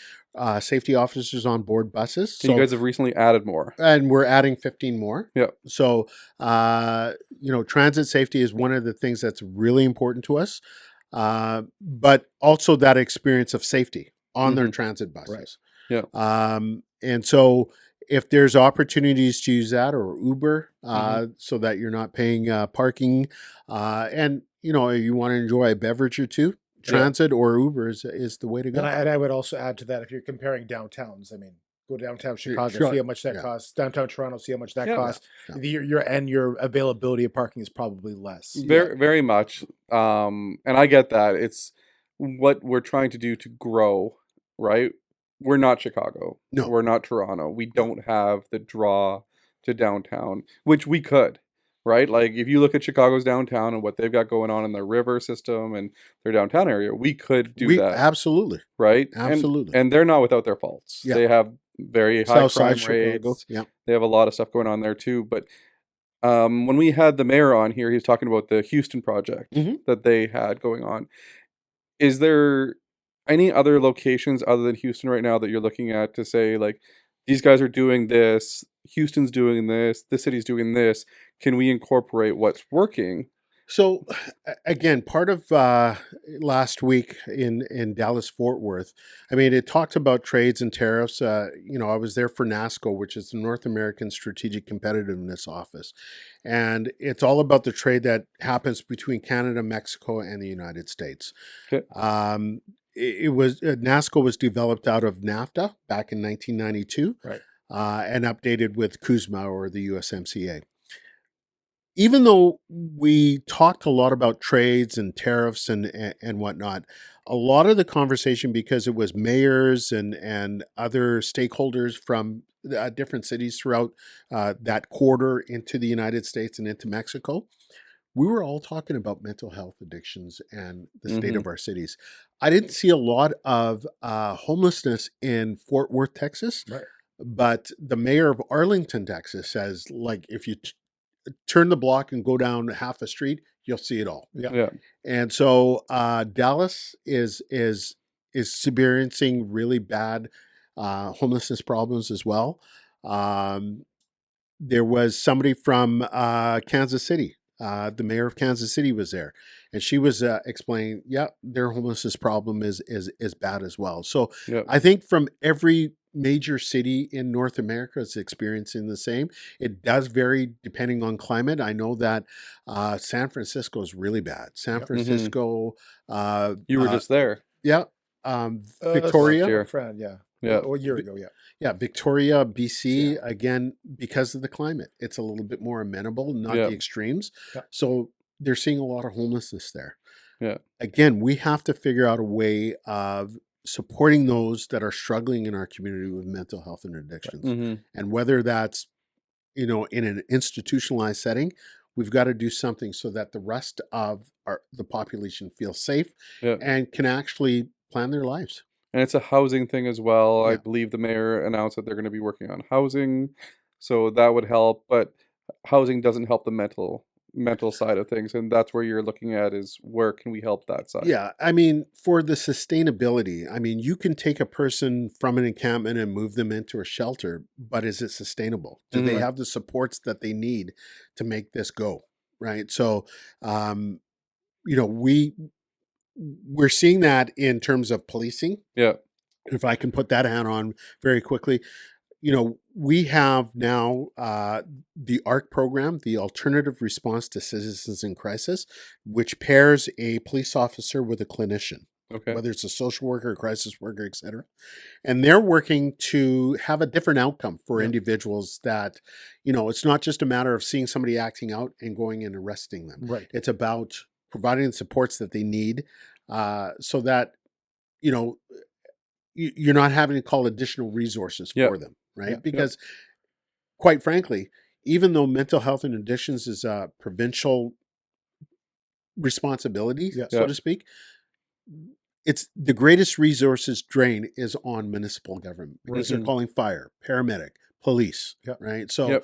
safety officers on board buses. So you guys have recently added more. And we're adding 15 more. Yeah. So, transit safety is one of the things that's really important to us, but also that experience of safety on their Mhm. transit buses. Right. Yeah. And so if there's opportunities to use that or Uber, so that you're not paying parking, and you want to enjoy a beverage or two, transit or Uber is the way to go. And I would also add to that, if you're comparing downtowns, I mean, go downtown Chicago, Sure. see how much that Yeah. costs. Downtown Toronto, see how much that Yeah. costs. Yeah. Your availability of parking is probably less. Very, very much. And I get that. It's what we're trying to do to grow, right? We're not Chicago. No. We're not Toronto. We don't have the draw to downtown, which we could, right? Like if you look at Chicago's downtown and what they've got going on in their river system and their downtown area, we could do that, Absolutely. right? Absolutely. And they're not without their faults. Yeah. They have very high South crime side rates. Chicago. Yeah. They have a lot of stuff going on there too. But when we had the mayor on here, he was talking about the Houston project Mhm. that they had going on. Is there any other locations other than Houston right now that you're looking at to say, like, these guys are doing this, Houston's doing this city's doing this. Can we incorporate what's working? So again, part of last week in Dallas Fort Worth, I mean, it talked about trades and tariffs. I was there for NASCO, which is the North American Strategic Competitiveness Office, and it's all about the trade that happens between Canada, Mexico, and the United States. Okay. It was NASCO was developed out of NAFTA back in 1992, Right. And updated with CUSMA or the USMCA. Even though we talked a lot about trades and tariffs and whatnot, a lot of the conversation, because it was mayors and other stakeholders from different cities throughout that corridor into the United States and into Mexico, we were all talking about mental health addictions and the state Mhm. of our cities. I didn't see a lot of homelessness in Fort Worth, Texas, Right. but the mayor of Arlington, Texas says, like, if you turn the block and go down half a street, you'll see it all. Yeah. Yeah. And so Dallas is experiencing really bad homelessness problems as well. There was somebody from Kansas City. The mayor of Kansas City was there, and she was explaining, yeah, their homelessness problem is bad as well. So Yeah. I think from every major city in North America is experiencing the same. It does vary depending on climate. I know that San Francisco is really bad. San Yep. Francisco, You were just there. yeah, Victoria, last year. Friend, yeah. Yeah. A year ago, yeah. yeah, Victoria, BC, Yeah. again, because of the climate, it's a little bit more amenable, not Yeah. the extremes. Yeah. So they're seeing a lot of homelessness there. Yeah. Again, we have to figure out a way of supporting those that are struggling in our community with mental health and addictions. Mhm. And whether that's, in an institutionalized setting, we've got to do something so that the rest of the population feels safe and can actually plan their lives. And it's a housing thing as well. Yeah. I believe the mayor announced that they're going to be working on housing, so that would help. But housing doesn't help the mental side of things, and that's where you're looking at is where can we help that side? Yeah, I mean, for the sustainability, I mean, you can take a person from an encampment and move them into a shelter, but is it sustainable? Do they have the supports that they need to make this go? Right. So, you know, we're seeing that in terms of policing. Yeah. If I can put that hat on very quickly, you know, we have now the ARC program, the Alternative Response to Citizens in Crisis, which pairs a police officer with a clinician, whether it's a social worker, a crisis worker, etc. And they're working to have a different outcome for individuals that, you know, it's not just a matter of seeing somebody acting out and going and arresting them. Right. It's about providing the supports that they need so that, you know, you're not having to call additional resources for them, right? Because quite frankly, even though mental health and addictions is a provincial responsibility, so to speak, it's the greatest resources drain is on municipal government because they're calling fire, paramedic, police, right? So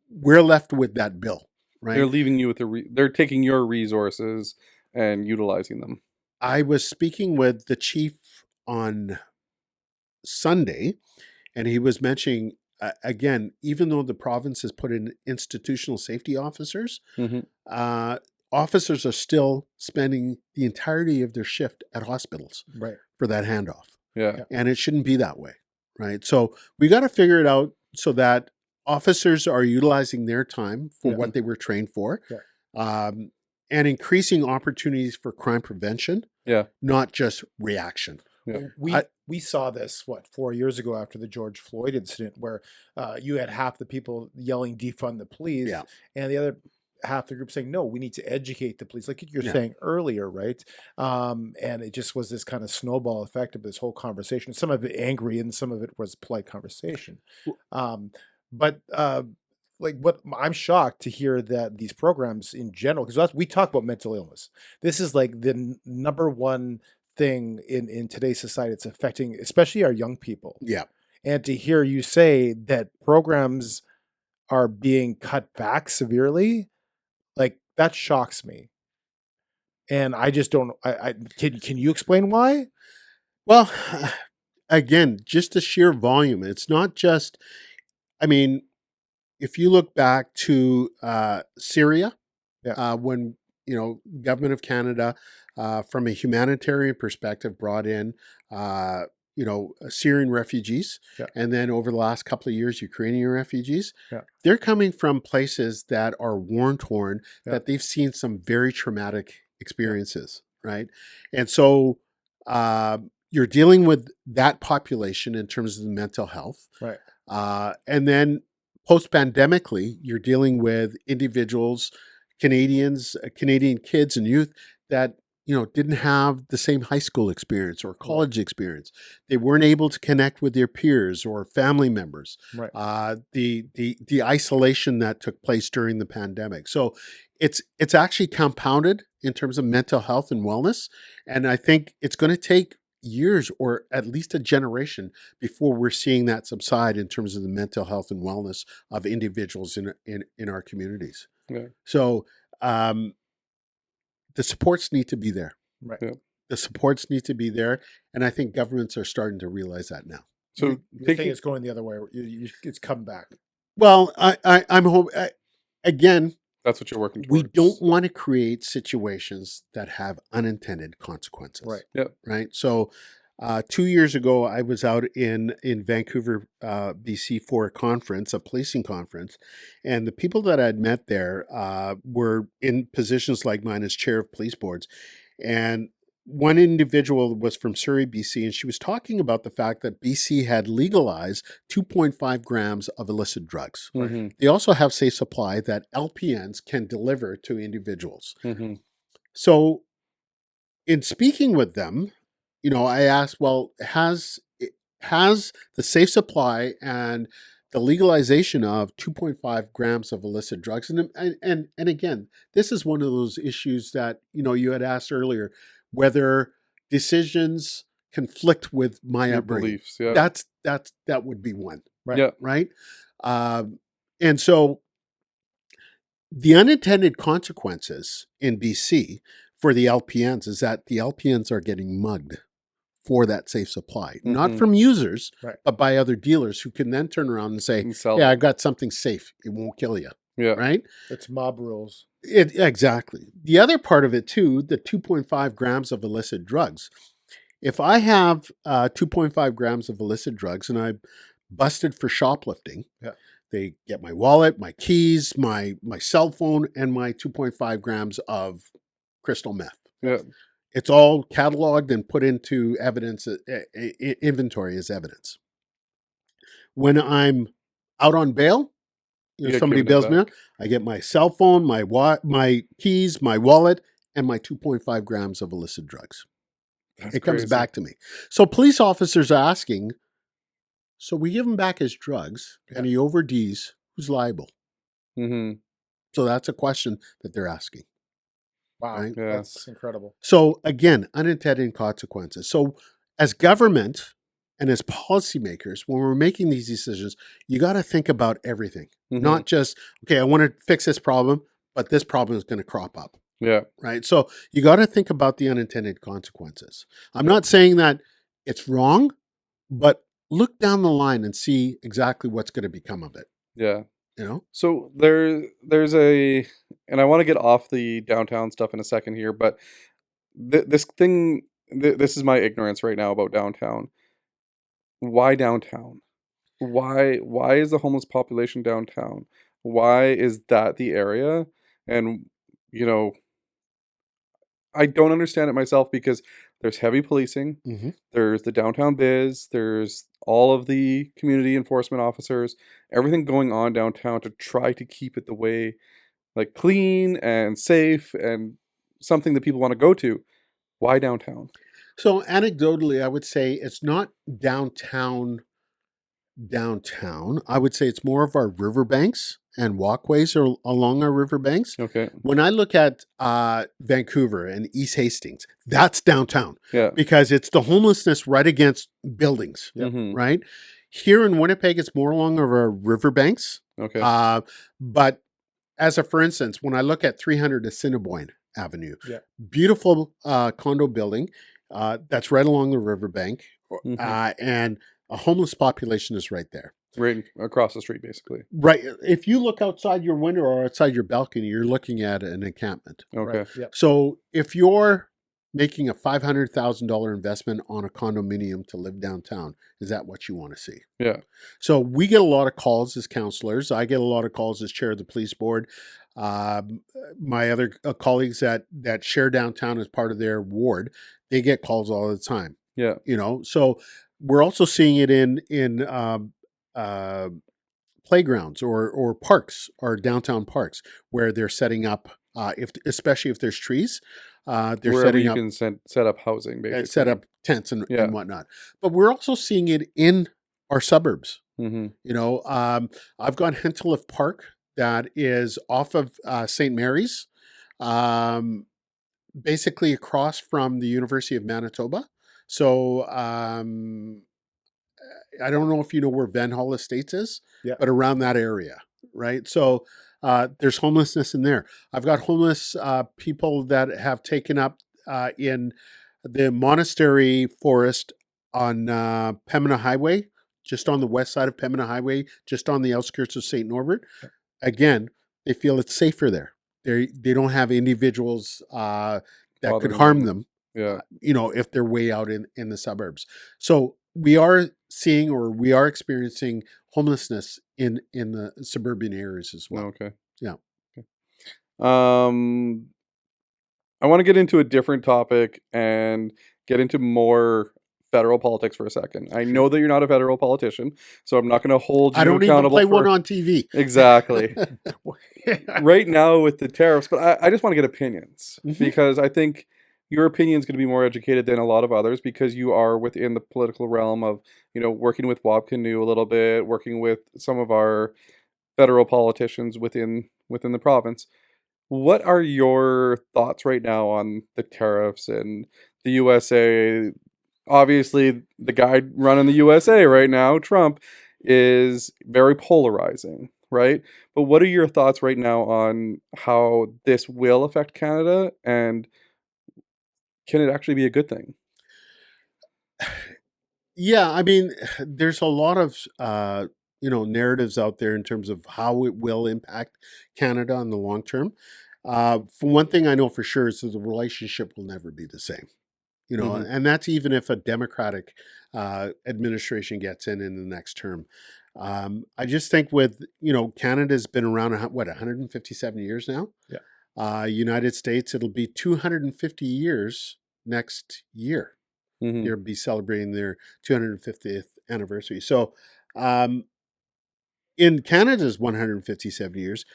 we're left with that bill, right? They're leaving you with they're taking your resources and utilizing them. I was speaking with the chief on Sunday, and he was mentioning again, even though the province has put in institutional safety officers, officers are still spending the entirety of their shift at hospitals for that handoff. And it shouldn't be that way, right? So we got to figure it out so that officers are utilizing their time for what they were trained for, and increasing opportunities for crime prevention, not just reaction. We saw this 4 years ago after the George Floyd incident, where you had half the people yelling defund the police, and the other half the group saying no, we need to educate the police, like you're saying earlier, right? And it just was this kind of snowball effect of this whole conversation. Some of it angry, and some of it was polite conversation. But like, what I'm shocked to hear that these programs in general, because we talk about mental illness, this is like the number one thing in today's society. It's affecting especially our young people. And to hear you say that programs are being cut back severely, like, that shocks me. And I just don't. Can you explain why? Well, again, just the sheer volume. It's not just. I mean, if you look back to Syria, when government of Canada, from a humanitarian perspective, brought in Syrian refugees, and then over the last couple of years, Ukrainian refugees. They're coming from places that are war-torn, that they've seen some very traumatic experiences, right? And so you're dealing with that population in terms of the mental health, right? And then post-pandemically, you're dealing with individuals, Canadian kids and youth that didn't have the same high school experience or college experience. They weren't able to connect with their peers or family members. Right. The isolation that took place during the pandemic. So it's actually compounded in terms of mental health and wellness. And I think it's going to take years or at least a generation before we're seeing that subside in terms of the mental health and wellness of individuals in our communities. So the supports need to be there. Right. The supports need to be there. And I think governments are starting to realize that now. So you think it's going the other way. It's come back. Well, I'm hoping, again, that's what you're working towards. We don't want to create situations that have unintended consequences. Right. Right. So 2 years ago, I was out in Vancouver, BC for a conference, a policing conference. And the people that I'd met there were in positions like mine as chair of police boards. And one individual was from Surrey, BC, and she was talking about the fact that BC had legalized 2.5 grams of illicit drugs. They also have safe supply that LPNs can deliver to individuals. So in speaking with them, I asked, well, has the safe supply and the legalization of 2.5 grams of illicit drugs. And again, this is one of those issues that, you had asked earlier, whether decisions conflict with my Your upbringing. beliefs, yeah. That would be one. Right. Yeah. Right. And so the unintended consequences in BC for the LPNs is that the LPNs are getting mugged for that safe supply, not from users, Right. but by other dealers who can then turn around and say, And sell yeah, it. I've got something safe. It won't kill you. Yeah. Right. It's mob rules. Exactly. The other part of it too, the 2.5 grams of illicit drugs. If I have 2.5 grams of illicit drugs and I'm busted for shoplifting, Yeah. they get my wallet, my keys, my cell phone, and my 2.5 grams of crystal meth. Yeah. It's all cataloged and put into evidence, inventory as evidence. When I'm out on bail, somebody bails me out, I get my cell phone, my keys, my wallet, and my 2.5 grams of illicit drugs. It comes back to me. So police officers are asking, so we give him back his drugs and he ODs, who's liable? Mm-hmm. So that's a question that they're asking. Wow. Right? Yeah. That's incredible. So again, unintended consequences. So as government and as policymakers, when we're making these decisions, you got to think about everything, not just, okay, I want to fix this problem, but this problem is going to crop up. Yeah. Right. So you got to think about the unintended consequences. I'm not saying that it's wrong, but look down the line and see exactly what's going to become of it. Yeah. So there's a, and I want to get off the downtown stuff in a second here, but this is my ignorance right now about downtown. Why downtown? Why is the homeless population downtown? Why is that the area? And I don't understand it myself because there's heavy policing. There's the downtown biz. There's all of the community enforcement officers, everything going on downtown to try to keep it the way, like clean and safe and something that people want to go to. Why downtown? So anecdotally, I would say it's not downtown. I would say it's more of our riverbanks and walkways along our riverbanks. Okay. When I look at Vancouver and East Hastings, that's downtown. Yeah. Because it's the homelessness right against buildings. Right. Here in Winnipeg, it's more along our riverbanks. Okay. But for instance, when I look at 300 Assiniboine Avenue, beautiful condo building that's right along the riverbank, and a homeless population is right there. Right across the street, basically. Right. If you look outside your window or outside your balcony, you're looking at an encampment. Okay. Right. Yep. So if you're making a $500,000 investment on a condominium to live downtown, is that what you want to see? Yeah. So we get a lot of calls as counselors. I get a lot of calls as chair of the police board. My other colleagues that share downtown as part of their ward, they get calls all the time. Yeah. So we're also seeing it in playgrounds or parks or downtown parks where they're setting up, especially if there's trees, they're wherever setting you up, can set up housing, basically. set up tents and whatnot. But we're also seeing it in our suburbs. I've got Henteliff Park that is off of St. Mary's, basically across from the University of Manitoba. So I don't know if you know where Van Hall Estates is, but around that area, right? So there's homelessness in there. I've got homeless people that have taken up in the monastery forest on Pembina Highway, just on the west side of Pembina Highway, just on the outskirts of St. Norbert. Again, they feel it's safer there. They don't have individuals that could harm them. Yeah. If they're way out in the suburbs. So we are seeing, or we are experiencing, homelessness in the suburban areas as well. Okay. Yeah. Okay. I want to get into a different topic and get into more federal politics for a second. I know that you're not a federal politician, so I'm not going to hold you accountable. I don't even play one on TV. Exactly. Right now with the tariffs, but I just want to get opinions because I think your opinion is going to be more educated than a lot of others because you are within the political realm of, working with Bob Canoe a little bit, working with some of our federal politicians within the province. What are your thoughts right now on the tariffs and the USA? Obviously, the guy running the USA right now, Trump, is very polarizing, right? But what are your thoughts right now on how this will affect Canada, and can it actually be a good thing? Yeah, I mean, there's a lot of narratives out there in terms of how it will impact Canada in the long term. For one thing, I know for sure is that the relationship will never be the same. Mhm. And that's even if a Democratic administration gets in the next term. I just think with Canada's been around 157 years now. Yeah. United States, it'll be 250 years next year. Mhm. They'll be celebrating their 250th anniversary. So, um, in Canada's 157 years,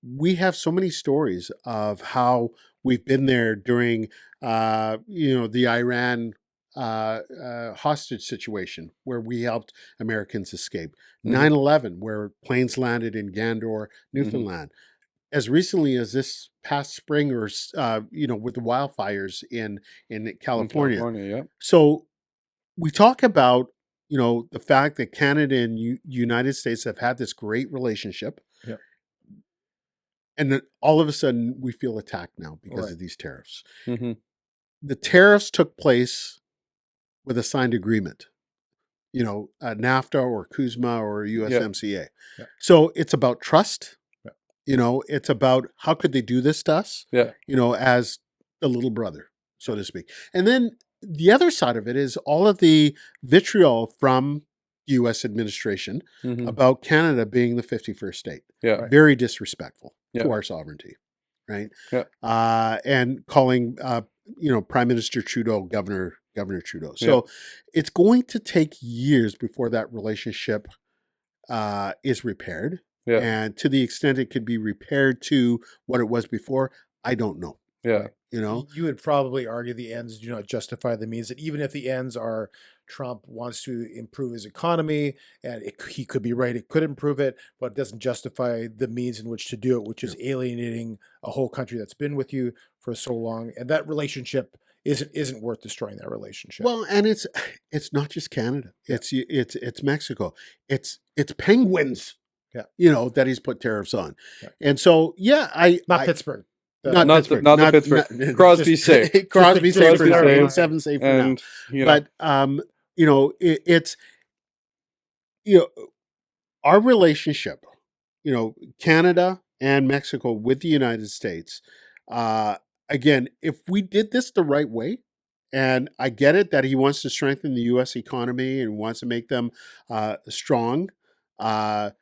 we have so many stories of how we've been there during, the Iran hostage situation where we helped Americans escape. Mhm. 9/11, where planes landed in Gandor, Newfoundland. As recently as this past spring, or with the wildfires in In California. California, yeah. So we talk about the fact that Canada and United States have had this great relationship, Yeah. and then all of a sudden we feel attacked now because Right. of these tariffs. Mhm. The tariffs took place with a signed agreement, NAFTA or CUSMA or USMCA. Yeah. So it's about trust. Yeah. It's about how could they do this to us, Yeah. as the little brother, so to speak. And then the other side of it is all of the vitriol from the U.S. administration Mhm. about Canada being the 51st state. Yeah. Right. Very disrespectful Yeah. to our sovereignty, right? Yeah. And calling, Prime Minister Trudeau Governor Trudeau. So it's going to take years before that relationship is repaired. Yeah. And to the extent it could be repaired to what it was before, I don't know. Yeah. You would probably argue the ends do not justify the means, that even if the ends are Trump wants to improve his economy, and he could be right, it could improve it, but it doesn't justify the means in which to do it, which is alienating a whole country that's been with you for so long. And that relationship isn't worth destroying that relationship. Well, and it's not just Canada. It's Mexico. It's penguins. Yeah. That he's put tariffs on. Yeah. And so Not Pittsburgh. Not Pittsburgh. Not the Pittsburgh. Crosby's safe. Crosby's safe for now. safe. 7 safe for now. And But it's our relationship, Canada and Mexico with the United States. Again, if we did this the right way, and I get it that he wants to strengthen the U.S. economy and wants to make them strong. But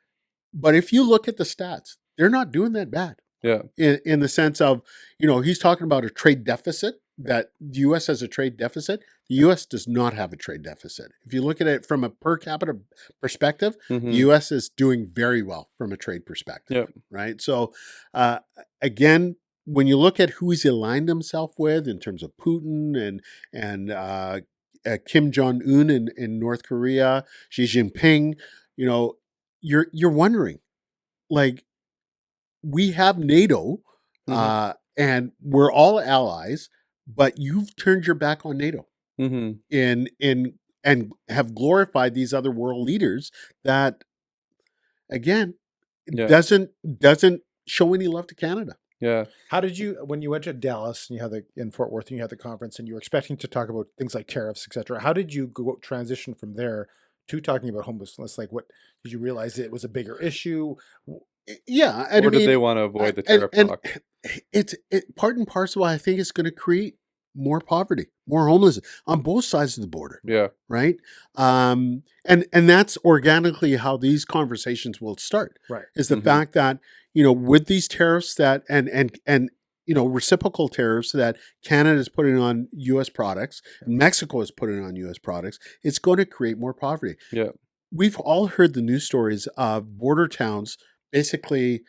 if you look at the stats, they're not doing that bad. Yeah. In the sense of, he's talking about a trade deficit, that the U.S. has a trade deficit. The U.S. does not have a trade deficit. If you look at it from a per capita perspective, Mhm. the U.S. is doing very well from a trade perspective. Yep. Right. So, again, when you look at who he's aligned himself with in terms of Putin and Kim Jong Un in North Korea, Xi Jinping, you're wondering, like, we have NATO, and we're all allies, but you've turned your back on NATO Mhm. and have glorified these other world leaders that, again, Yeah. doesn't show any love to Canada. Yeah. How did you, when you went to Dallas and you had in Fort Worth and you had the conference and you were expecting to talk about things like tariffs, etc., how did you transition from there to talking about homelessness? Like, what did you realize it was a bigger issue? Yeah, Or did they want to avoid the tariff talk? It's part and parcel. I think it's going to create more poverty, more homelessness on both sides of the border. Yeah. Right. And that's organically how these conversations will start. Right. Is the Mhm. fact that, with these tariffs that and reciprocal tariffs that Canada is putting on U.S. products, and Mexico is putting on U.S. products, it's going to create more poverty. Yeah. We've all heard the news stories of border towns basically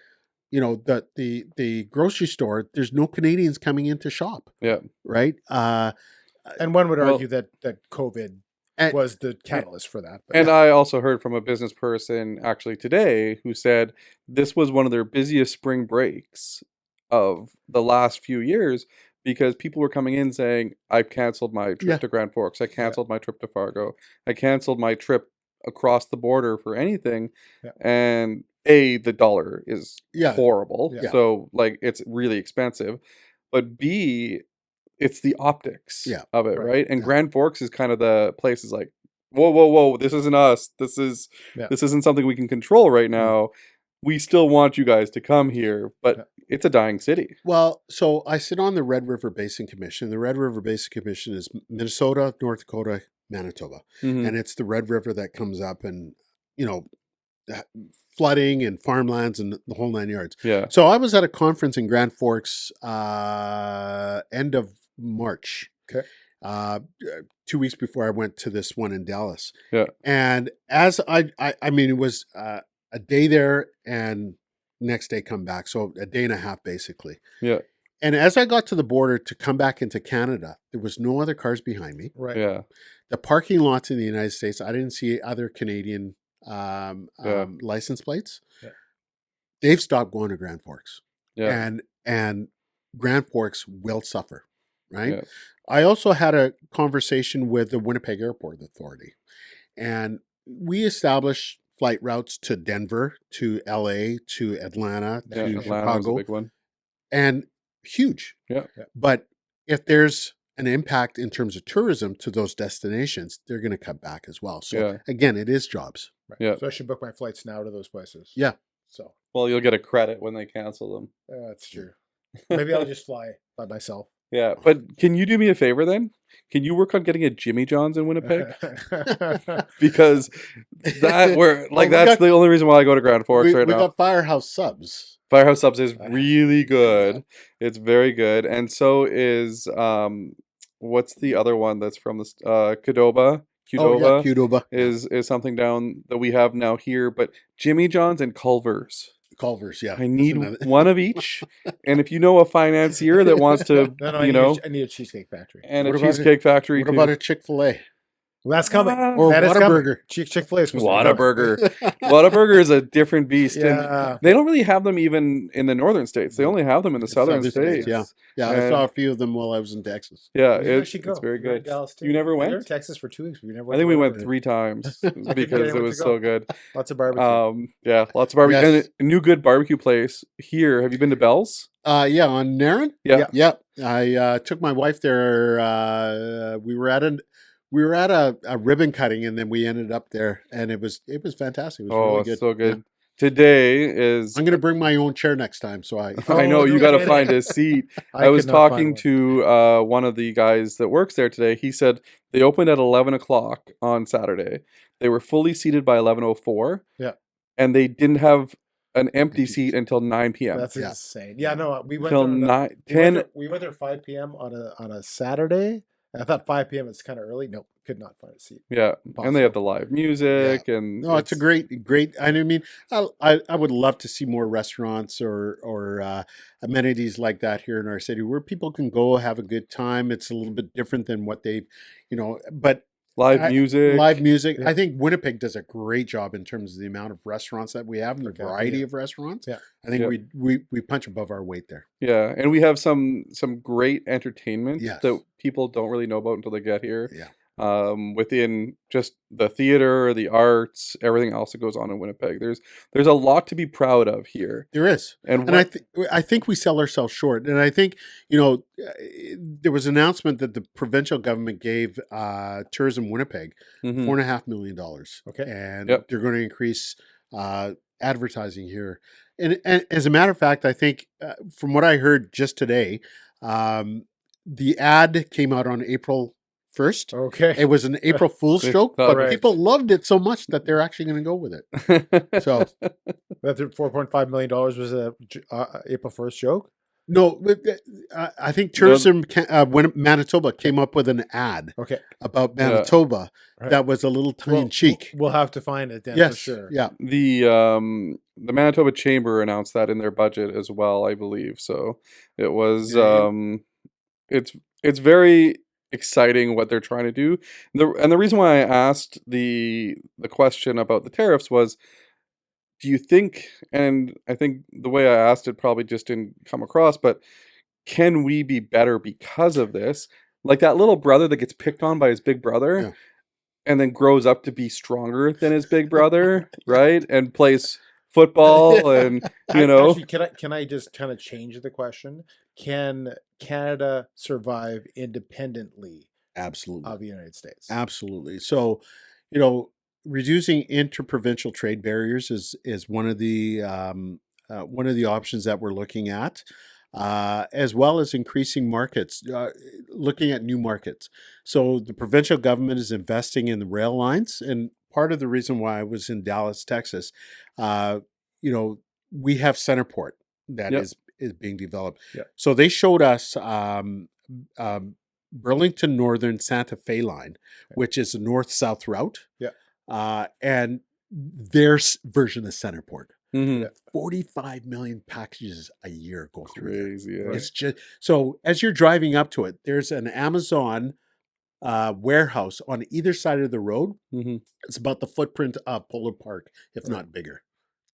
the grocery store, there's no Canadians coming in to shop. Yeah. Right. And one would Well- argue that COVID And- was the catalyst for that. But And I also heard from a business person actually today who said this was one of their busiest spring breaks of the last few years because people were coming in saying, I've canceled my trip Yeah. to Grand Forks. I canceled my trip to Fargo. I canceled my trip across the border for anything. Yeah. And the dollar is Yeah. horrible. Yeah. So like it's really expensive. But B, it's the optics Yeah. of it, Right. right? And Yeah. Grand Forks is kind of the place is like, whoa, this isn't us. This isn't something we can control right now. We still want you guys to come here, but it's a dying city. Well, so I sit on the Red River Basin Commission. The Red River Basin Commission is Minnesota, North Dakota, Manitoba. Mhm. And it's the Red River that comes up and, flooding and farmlands and the whole 9 yards. Yeah. So I was at a conference in Grand Forks end of March. Okay. 2 weeks before I went to this one in Dallas. Yeah. And as I mean, it was a day there and next day come back. So a day and a half basically. Yeah. And as I got to the border to come back into Canada, there was no other cars behind me. right. Yeah. The parking lots in the United States, I didn't see other Canadian license plates. Yeah. They've stopped going to Grand Forks. Yeah. And Grand Forks will suffer, right? Yeah. I also had a conversation with the Winnipeg Airport Authority, and we established flight routes to Denver, to LA, to Atlanta, Yeah. to Atlanta's a Chicago, big one. and huge. Yeah. But if there's an impact in terms of tourism to those destinations, they're going to cut back as well. So Yeah. again, it is jobs. Right. Yeah. So I should book my flights now to those places. Yeah. So Well, you'll get a credit when they cancel them. that's true. Maybe I'll just fly by myself. Yeah. But can you do me a favor then? Can you work on getting a Jimmy John's in Winnipeg? Because that's we that's got- the only reason why I go to Grand Forks we right now. got Firehouse Subs. Firehouse Subs is really good. It's very good, and so is what's the other one that's from the Qdoba? Oh, yeah, Qdoba. is something down that we have now here, but Jimmy John's and Culver's. Culver's, yeah. I need That's another- one of each, and if you know a financier that wants to, No, I I need a Cheesecake Factory. and What a about Cheesecake Factory What too. about a Chick-fil-A? Well, that's coming. Or That is Whataburger? coming. Chick-fil-A is supposed to be coming. Whataburger. Whataburger is a different beast, and Yeah. they don't really have them even in the northern states. They only have them in the southern states. Yeah. Yeah, I And- saw a few of them while I was in Texas. Yeah, We should it's actually go. very We were in good. Dallas, too. You never We were in went? Texas for 2 weeks. We never I think we went to 3 times get because it anyone was to so go. good. Lots of barbecue. Yeah, lots of barbecue. Yes. And a new good barbecue place here. Have you been to Bell's? Yeah, on Narren? Yeah. Yeah. I took my wife there. We were at a ribbon cutting, and then we ended up there, and it was fantastic. It was Oh, really it's good. so good. Yeah. Today is. I'm going to bring my own chair next time. So I I know Oh, you no got to kidding. find a seat. I could was not find talking one. to one of the guys that works there today. He said they opened at 11 o'clock on Saturday. They were fully seated by 11:04. Yeah. And they didn't have an empty seat until 9 p.m. That's Yeah. insane. Yeah, no, we went Till there on a- 9, we went 10. there- We went there 5 p.m. on a Saturday. And I thought 5 p.m. is kind of early. Nope, could not find a seat. Yeah. And they have the live music and No, it's a great. I mean, I would love to see more restaurants or amenities like that here in our city where people can go have a good time. It's a little bit different than what they've, but live music. live music. Yeah. I think Winnipeg does a great job in terms of the amount of restaurants that we have and the Okay, variety yeah. of restaurants. Yeah. I think Yeah. we punch above our weight there. Yeah, and we have some great entertainment Yes. that people don't really know about until they get here. Yeah. Within just the theater, the arts, everything else that goes on in Winnipeg. There's a lot to be proud of here. There is. And And I think we sell ourselves short. And I think, there was an announcement that the provincial government gave Tourism Winnipeg Mhm. $4.5 million. Okay. And Yep. they're going to increase advertising here. And as a matter of fact, I think from what I heard just today, the ad came out on April 1st. Okay. It was an April Fool's joke, but Right. people loved it so much that they're actually going to go with it. So That $4.5 million was a April 1st joke. No, I think Tourism Manitoba came up with an ad about Manitoba that was a little tongue-in-cheek. We'll have to find it then for sure. Yeah. The Manitoba Chamber announced that in their budget as well, I believe. So it was it's very exciting what they're trying to do. And the reason why I asked the question about the tariffs was, do you think, and I think the way I asked it probably just didn't come across, but can we be better because of this? Like that little brother that gets picked on by his big brother and then grows up to be stronger than his big brother, right? And plays football and, Actually, can I just kind of change the question? Can Canada survive independently Absolutely. of the United States? Absolutely. So, reducing interprovincial trade barriers is one of the options that we're looking at, as well as increasing markets, looking at new markets. So the provincial government is investing in the rail lines, and part of the reason why I was in Dallas, Texas, we have Centerport that is being developed. Yeah. So they showed us Burlington Northern Santa Fe line, which is a north-south route. Yeah. And their version of Centerport. Mm-hmm. 45 million packages a year go through. Crazy. There. It's just so as you're driving up to it, there's an Amazon warehouse on either side of the road. Mm-hmm. It's about the footprint of Polar Park, if not bigger.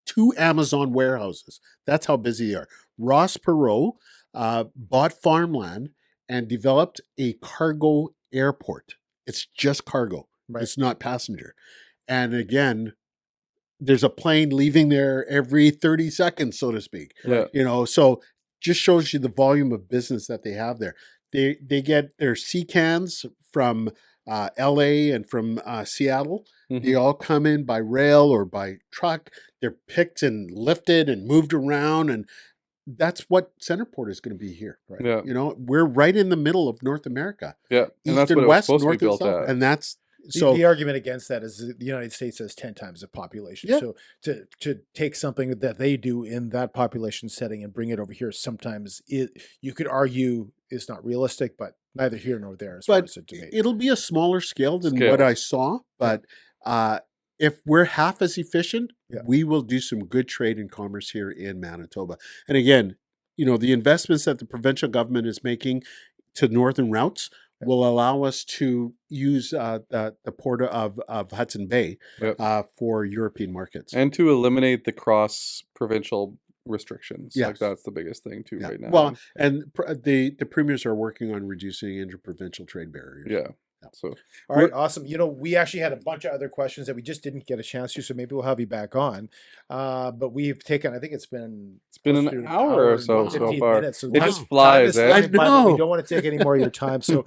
2 Amazon warehouses. That's how busy they are. Ross Perot bought farmland and developed a cargo airport. It's just cargo. Right. It's not passenger. And again, there's a plane leaving there every 30 seconds, so to speak. Yeah. So just shows you the volume of business that they have there. They get their sea cans from LA and from Seattle. Mm-hmm. They all come in by rail or by truck. They're picked and lifted and moved around, and that's what Centerport is going to be here. Right? Yeah. We're right in the middle of North America. Yeah, and East that's and what west, it was supposed north to be and built south, at. and that's. So the argument against that is the United States has 10 times the population. Yeah. So to take something that they do in that population setting and bring it over here, sometimes you could argue is not realistic, but neither here nor there as far as a debate. It'll be a smaller scale than what I saw. But if we're half as efficient, we will do some good trade and commerce here in Manitoba. And again, the investments that the provincial government is making to northern routes will allow us to use the port of Hudson Bay for European markets. And to eliminate the cross-provincial restrictions. Yes. Like that's the biggest thing too right now. Well, and the premiers are working on reducing interprovincial trade barriers. Yeah. So, all right, awesome. We actually had a bunch of other questions that we just didn't get a chance to, so maybe we'll have you back on. But we've taken, I think it's been an hour or so far. Minutes, so it just flies. I know. We don't want to take any more of your time, so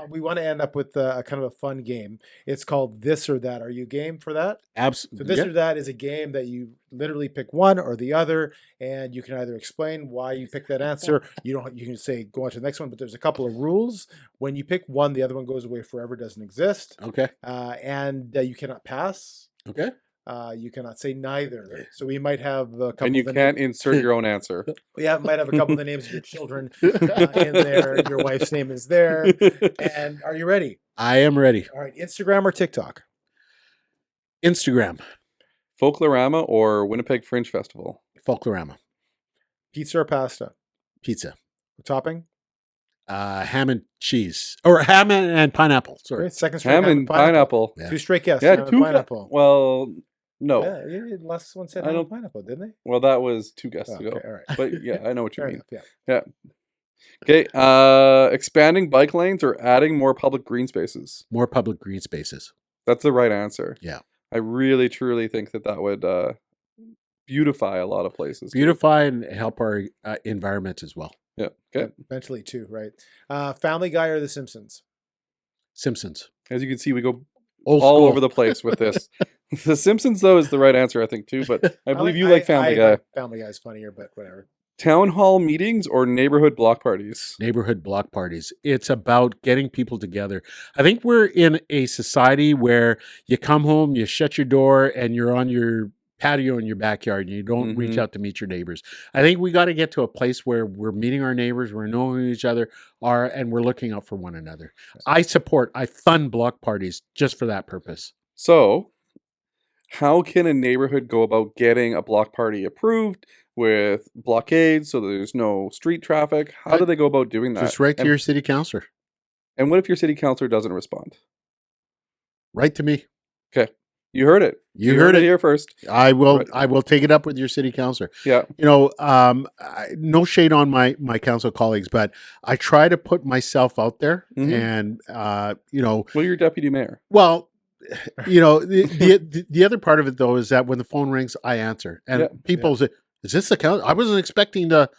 we want to end up with a kind of a fun game. It's called This or That. Are you game for that? Absolutely. So This or That is a game that you literally pick one or the other, and you can either explain why you picked that answer. You can say go on to the next one, but there's a couple of rules. When you pick one, the other one goes away forever, doesn't exist. Okay. And you cannot pass. Okay. You cannot say neither. So we might have a couple. And you can't insert your own answer. Might have a couple of the names of your children in there. Your wife's name is there. And are you ready? I am ready. All right. Instagram or TikTok? Instagram. Folklorama or Winnipeg Fringe Festival? Folklorama. Pizza or pasta? Pizza. Topping? Ham and cheese. Or ham and pineapple. Sorry. Great. Second straight ham and pineapple. Yeah. 2 straight guesses. Yeah, ham 2 pineapple. Well, no. Yeah, last one said ham and pineapple, didn't they? Well, that was 2 guesses ago. Okay, all right. But yeah, I know what you mean. Enough, yeah. Okay. Expanding bike lanes or adding more public green spaces? More public green spaces. That's the right answer. Yeah. I really, truly think that would beautify a lot of places. Beautify and help our environment as well. Yeah. Okay. Eventually too, right? Family Guy or The Simpsons? Simpsons. As you can see, we go Old all school. over the place with this. The Simpsons, though, is the right answer, I think, too. But I believe you like Family Guy. Family Guy is funnier, but whatever. Town hall meetings or neighborhood block parties? Neighborhood block parties. It's about getting people together. I think we're in a society where you come home, you shut your door, and you're on your patio in your backyard and you don't reach Mhm. out to meet your neighbors. I think we got to get to a place where we're meeting our neighbors, we're knowing who each other are, and we're looking out for one another. I fund block parties just for that purpose. So, how can a neighborhood go about getting a block party approved with blockades so there's no street traffic? How do they go about doing that? Just write to your city councilor. And what if your city councilor doesn't respond? Write to me. Okay. You heard it. You heard it here first. I will. Right. I will take it up with your city councilor. Yeah. No shade on my council colleagues, but I try to put myself out there, Mhm. and Well, you're your deputy mayor. well, the other part of it though is that when the phone rings, I answer, and Yeah. people say, "Is this the council?" I wasn't expecting to.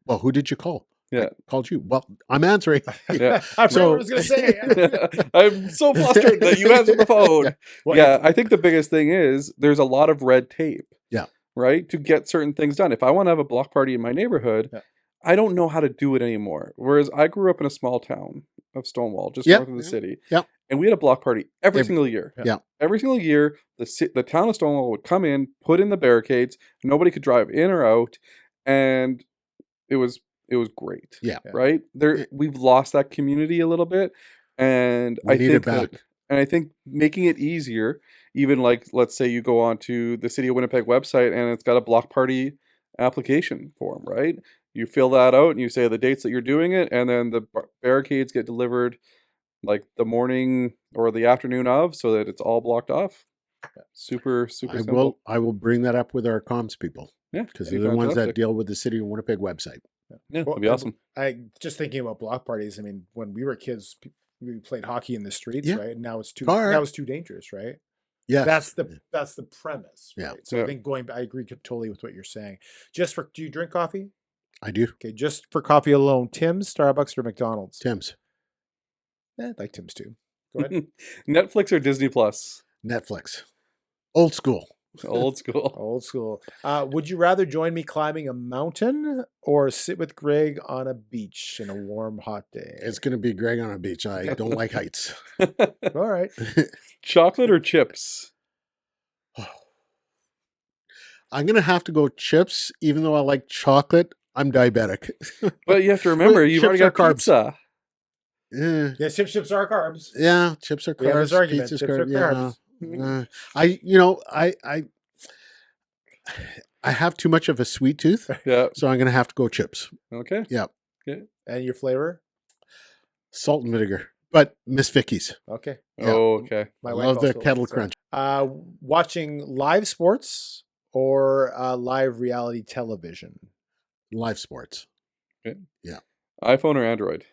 Well, who did you call? Yeah. I called you. Well, I'm answering. Yeah. I forgot So- what I was going to say. I'm so flustered that you answered the phone. Well, Yeah, I think the biggest thing is there's a lot of red tape. Yeah. Right? To get certain things done. If I want to have a block party in my neighborhood, Yeah. I don't know how to do it anymore. Whereas I grew up in a small town of Stonewall, just Yep. north of the city. Yep. And we had a block party every Every- single year. Yeah. Every single year, the town of Stonewall would come in, put in the barricades, nobody could drive in or out, and it was great. Yeah. Right? We've lost that community a little bit. And We I need think it back. and I think making it easier, even like let's say you go on to the City of Winnipeg website and it's got a block party application form, right? You fill that out and you say the dates that you're doing it, and then the barricades get delivered like the morning or the afternoon of, so that it's all blocked off. Super simple. I will bring that up with our comms people Yeah, because that'd they're be the ones that fantastic. deal with the City of Winnipeg website. Yeah, Well, that'd be awesome. I just thinking about block parties. I mean, when we were kids, we played hockey in the streets, Yeah. right? And now it's too Car. now it's too dangerous, right? Yes, That's the premise. Yeah. Right? So Yeah. I think I agree totally with what you're saying. Do you drink coffee? I do. Okay, just for coffee alone, Tim's, Starbucks, or McDonald's? Tim's, I like Tim's too. Go ahead. Netflix or Disney Plus? Netflix, old school. Old school. Old school. Would you rather join me climbing a mountain or sit with Greg on a beach in a warm, hot day? It's going to be Greg on a beach. I don't like heights. All right. Chocolate or chips? I'm going to have to go chips, even though I like chocolate. I'm diabetic. But you have to remember, you've already chips got are carbs. pizza. Eh, Yes, chips are carbs. yeah, chips are We have this carbs. argument. Pizza's Chips are carbs. carbs. I have too much of a sweet tooth, Yeah. so I'm going to have to go chips. Okay. And your flavor? Salt and vinegar, but Miss Vicky's. Okay. Yeah. Oh, okay. My I wife love the also kettle likes that. crunch. Watching live sports or live reality television? Live sports. iPhone or Android?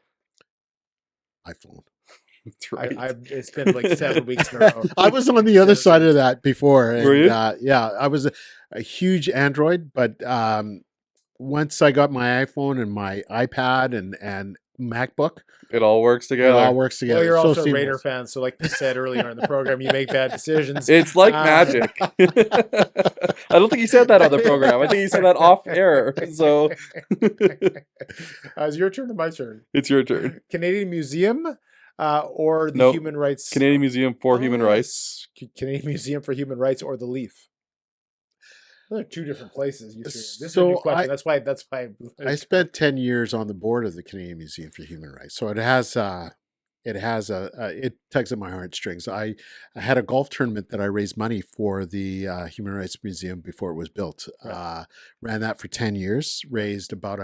iPhone. That's right. It's been like 7 weeks in a row. I was on the other side of that before. And, Were you? Yeah, I was a huge Android, but once I got my iPhone and my iPad and MacBook, It all works it together. all works together. Well, you're So also a seamless. Raider fan, so like you said earlier in the program, you make bad decisions. It's like Um, magic. I don't think he said that on the program. I think he said that off air. So Is your turn or my turn? it's your turn. Canadian Museum or the Nope. Human Rights Canadian Museum for Human Oh, Rights. Canadian Museum for Human Rights or the Leaf? Those are two different places. You see. This is a So new question. That's why I spent 10 years on the board of the Canadian Museum for Human Rights. So it tugs at my heartstrings. I had a golf tournament that I raised money for the Human Rights Museum before it was built. Right. Ran that for 10 years, raised about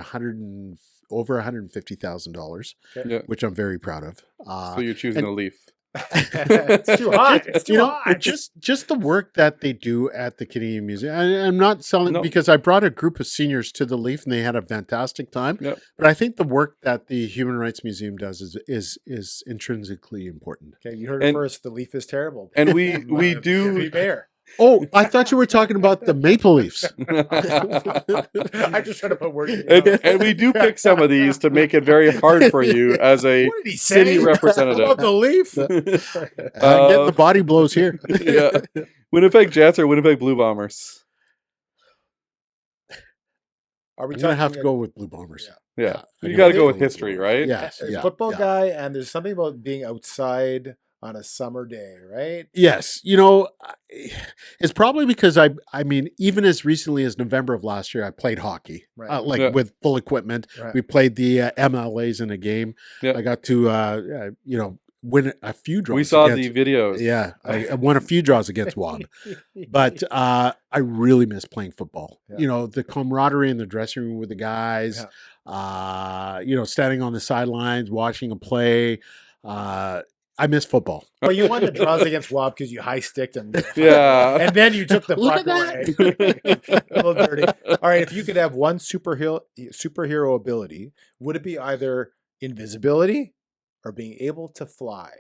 over $150,000, Okay. Yeah. which I'm very proud of. So you're choosing and- a leaf. It's too hot. It's too hot. Just the work that they do at the Canadian Museum. I'm not selling No. because I brought a group of seniors to the Leaf and they had a fantastic time. Yep. But I think the work that the Human Rights Museum does is intrinsically important. Okay, you heard it And- first. The Leaf is terrible. And we Deputy do Mayor. Oh, I thought you were talking about the Maple Leafs. I'm just trying to put words in your mouth. and we do pick some of these to make it very hard for you as a What did he say? city representative. About the Leaf? I'm getting the body blows here. Yeah. Winnipeg Jets or Winnipeg Blue Bombers? Are we I'm gonna have talking to go with Blue Bombers. Yeah. I You gotta got to go with with history, right? Yes, a yeah, football yeah. guy, and there's something about being outside on a summer day, right? Yes. It's probably because I mean, even as recently as November of last year, I played hockey, Right. with full equipment. Right. We played the MLAs in a game. Yeah. I got to, win a few draws. We saw the videos. Yeah. I won a few draws against Wob. But I really miss playing football. Yeah. The camaraderie in the dressing room with the guys, standing on the sidelines, watching a play. I miss football. Well, you won the draws against Wob because you high sticked him. Yeah. And then you took the Look puck at away. A little dirty. All right. If you could have one superhero ability, would it be either invisibility or being able to fly?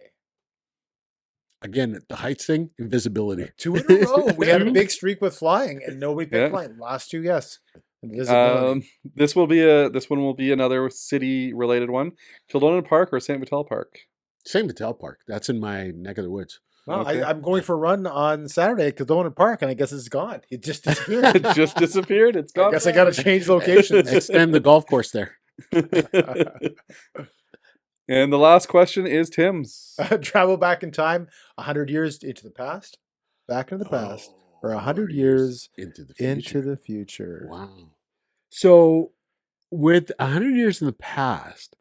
Again, the heights thing, invisibility. 2 in a row. We had a big streak with flying, and nobody picked flying. Last 2, yes. Invisibility. This one will be another city related one. Kildonan Park or St. Vital Park? St. Vital Park. That's in my neck of the woods. Well, Okay. I'm going for a run on Saturday at Kildonan Park, and I guess it's gone. It just disappeared. It just disappeared. It's gone. I guess I got to change locations. Extend the golf course there. And the last question is Tim's. Travel back in time 100 years into the past, back into the past, or 100 years into the future. Wow. So with 100 years in the past,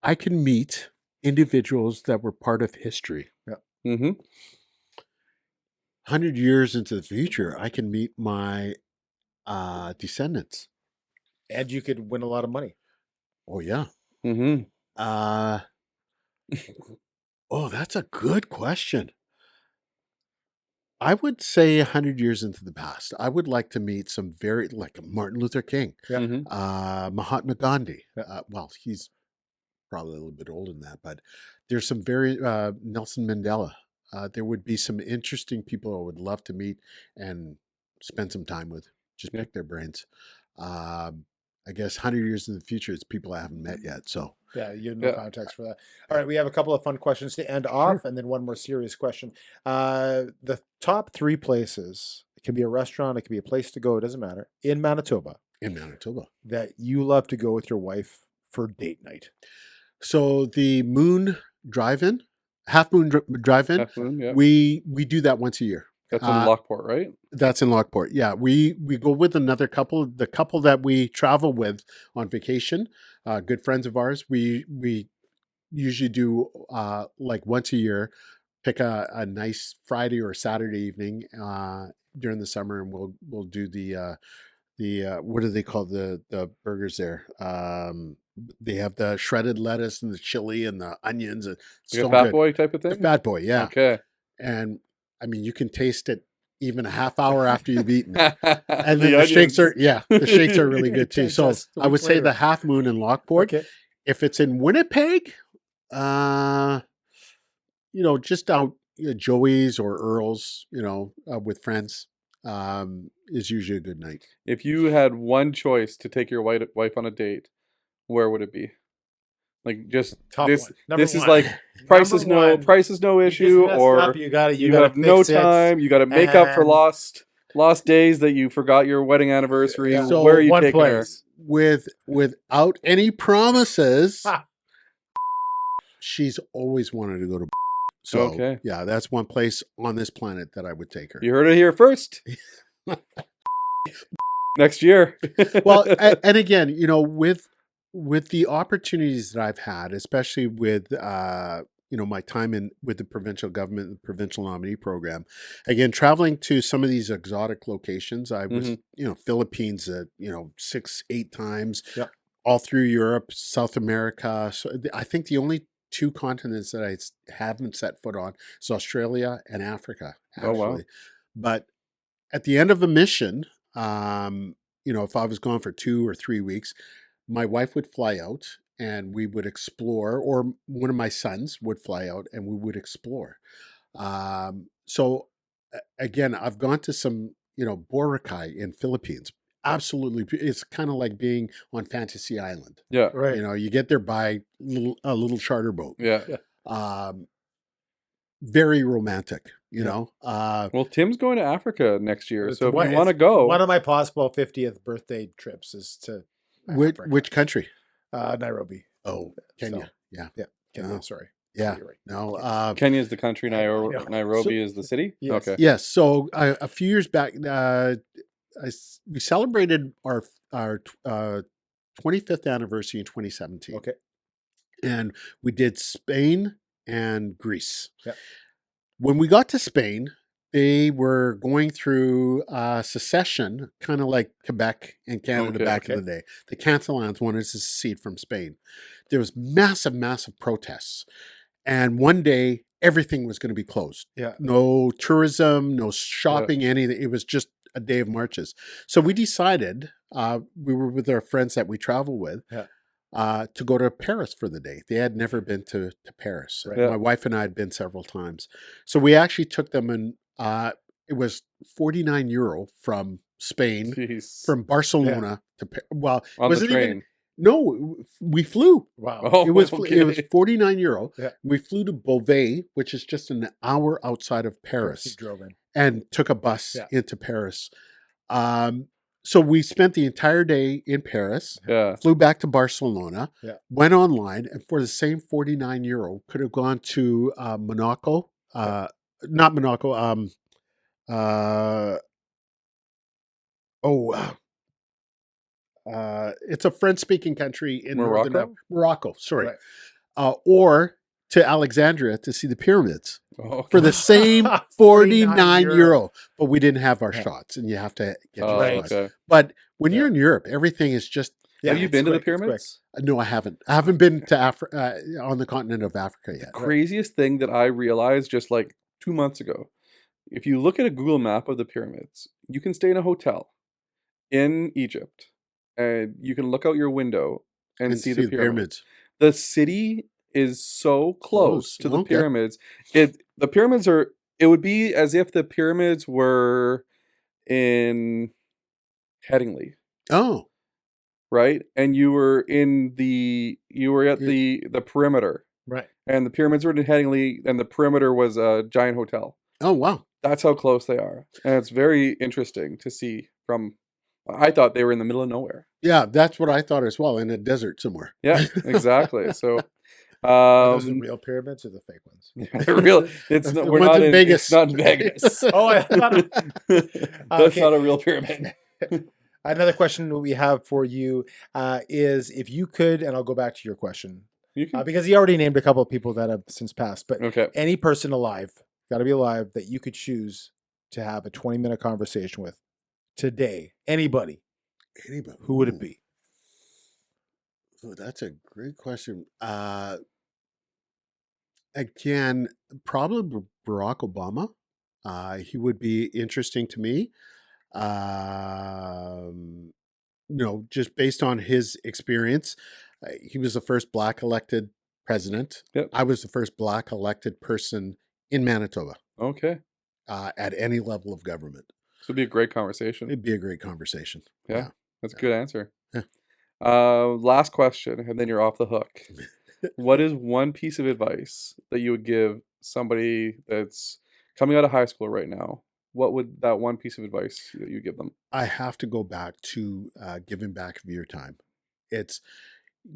I can meet individuals that were part of history. Yeah. Mm-hmm. 100 years into the future, I can meet my descendants. And you could win a lot of money. Oh, yeah. Mm-hmm. That's a good question. I would say 100 years into the past, I would like to meet some like Martin Luther King, Mm-hmm. Mahatma Gandhi. He's probably a little bit older than that, but there's some very Nelson Mandela. There would be some interesting people I would love to meet and spend some time with. Just pick their brains. I guess 100 years in the future, it's people I haven't met yet. So yeah, you have no context for that. All right, we have a couple of fun questions to end off, and then one more serious question. The top 3 places, it can be a restaurant, it can be a place to go, it doesn't matter, in Manitoba, that you love to go with your wife for date night. So the Moon Drive-In, Half Moon Drive-In, we do that once a year. That's in Lockport, right? That's in Lockport. Yeah, we go with another couple. The couple that we travel with on vacation, good friends of ours. We usually do like once a year, pick a nice Friday or Saturday evening during the summer, and we'll do the what do they call the burgers there? They have the shredded lettuce and the chili and the onions. And Like a Fat Boy type of thing? Fat Boy, yeah. Okay. And I mean, you can taste it even a half hour after you've eaten. And And then the shakes are really good too. So I would say the Half Moon in Lockport. Okay. If it's in Winnipeg, just out Joey's or Earl's, with friends, is usually a good night. If you had one choice to take your wife on a date, where would it be? Like just Top this. one. Number This is one. like price is Number one. price is no issue, or you you have no time. You got to make up for and- lost days that you forgot your wedding anniversary. Yeah. So Where are you one taking her? place. Without any promises, she's always wanted to go to. So Okay. yeah, that's one place on this planet that I would take her. You heard it here first. Next year. Well, and again, with the opportunities that I've had, especially with my time with the provincial government, the provincial nominee program, again traveling to some of these exotic locations. I was Philippines 6-8 times, all through Europe, South America. So I think the only 2 continents that I haven't set foot on is Australia and Africa. Actually. Oh, wow. But at the end of a mission, if I was gone for 2 or 3 weeks, my wife would fly out and we would explore, or one of my sons would fly out and we would explore. So again, I've gone to some, Boracay in Philippines. Absolutely. It's kind of like being on Fantasy Island. Yeah. Right. You get there by a little charter boat. Yeah. Very romantic, Well, Tim's going to Africa next year, It's so if one- you want to it's go, One of my possible 50th birthday trips is to Africa. Which country? Nairobi. Oh, Kenya. So, Yeah. Kenya, sorry. Yeah. You're right. No. Kenya is the country, I know. Nairobi is the city? Yes. Okay. Yes. So a few years back, we celebrated our 25th anniversary in 2017. Okay. And we did Spain and Greece. Yep. When we got to Spain, they were going through secession, kind of like Quebec and Canada back in the day. The Catalans wanted to secede from Spain. There was massive, massive protests. And one day, everything was going to be closed. Yeah. No tourism, no shopping, anything. It was just a day of marches. So we decided, we were with our friends that we travel with, to go to Paris for the day. They had never been to Paris. Right. My wife and I had been several times. So we actually took them, and it was €49 from Spain, from Barcelona to Paris. Well, on the train. No, we flew. Wow. Oh, It was okay. it was €49. Yeah. We flew to Beauvais, which is just an hour outside of Paris, You drove in. and took a bus into Paris. So we spent the entire day in Paris, flew back to Barcelona, went online, and for the same €49, could have gone to Monaco, not Monaco, it's a French-speaking country in Morocco, sorry. Right. Or to Alexandria to see the pyramids For for the same €49. But we didn't have our shots, and you have to get your shots. Okay. But when you're in Europe, everything is just... Have you been to the pyramids? No, I haven't. I haven't been to Africa, on the continent of Africa yet. The craziest thing that I realized just like 2 months ago, if you look at a Google map of the pyramids, you can stay in a hotel in Egypt, and you can look out your window and see the pyramids. The city is so close to the pyramids. The pyramids are... It would be as if the pyramids were in Headingley. Oh. Right? And you were at the perimeter. Right. And the pyramids were in Headingley, and the perimeter was a giant hotel. Oh, wow. That's how close they are. And it's very interesting to see from... I thought they were in the middle of nowhere. Yeah, that's what I thought as well, in a desert somewhere. Yeah, exactly. So... Are those the real pyramids or the fake ones? They're real. It's not, we're not in Vegas. It's not in Vegas. I thought that's not a real pyramid. Another question we have for you is, if you could, and I'll go back to your question, because he already named a couple of people that have since passed, but any person alive, got to be alive, that you could choose to have a 20-minute conversation with today, anybody, who would it be? Oh, that's a great question. Again, probably Barack Obama. He would be interesting to me. Just based on his experience, he was the first Black elected president. Yep. I was the first Black elected person in Manitoba. Okay. At any level of government. So it'd be a great conversation. It'd be a great conversation. Yeah. That's a good answer. Yeah. Last question, and then you're off the hook. What is one piece of advice that you would give somebody that's coming out of high school right now? What would that one piece of advice that you give them? I have to go back to giving back of your time. It's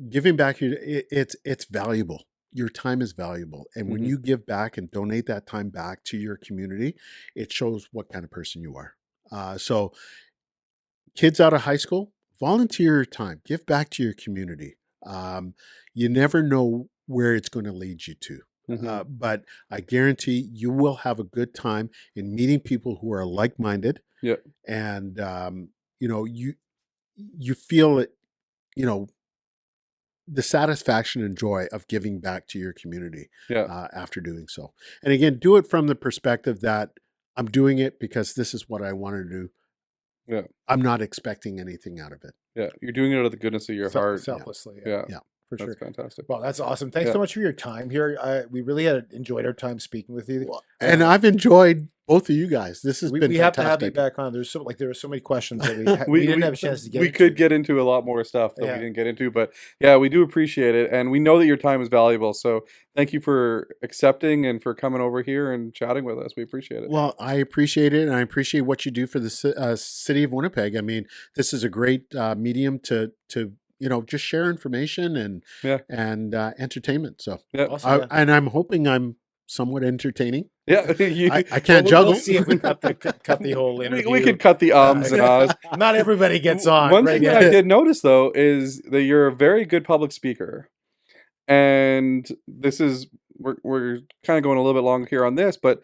giving back. It's valuable. Your time is valuable. And when you give back and donate that time back to your community, it shows what kind of person you are. So kids out of high school, volunteer your time, give back to your community. You never know where it's going to lead you to. But I guarantee you will have a good time in meeting people who are like-minded. Yeah. And, you feel it, the satisfaction and joy of giving back to your community after doing so. And again, do it from the perspective that I'm doing it because this is what I want to do. Yeah. I'm not expecting anything out of it. Yeah. You're doing it out of the goodness of your heart. Selflessly. Yeah. For sure. That's fantastic. Well, that's awesome. Thanks so much for your time here. We really enjoyed our time speaking with you. And I've enjoyed both of you guys. This has been we fantastic. have to have you back on. There were so many questions that we didn't have a chance to get into. We could get into a lot more stuff that we didn't get into, but we do appreciate it. And we know that your time is valuable. So thank you for accepting and for coming over here and chatting with us. We appreciate it. Well, I appreciate it. And I appreciate what you do for the city of Winnipeg. I mean, this is a great medium to just share information and entertainment. So Awesome, and I'm hoping I'm somewhat entertaining. Yeah, I can't juggle. We'll see if we cut the whole interview. we could cut the ums and ahs. Not everybody gets on. One right thing that I did notice, though, is that you're a very good public speaker. And this is, we're kind of going a little bit long here on this, but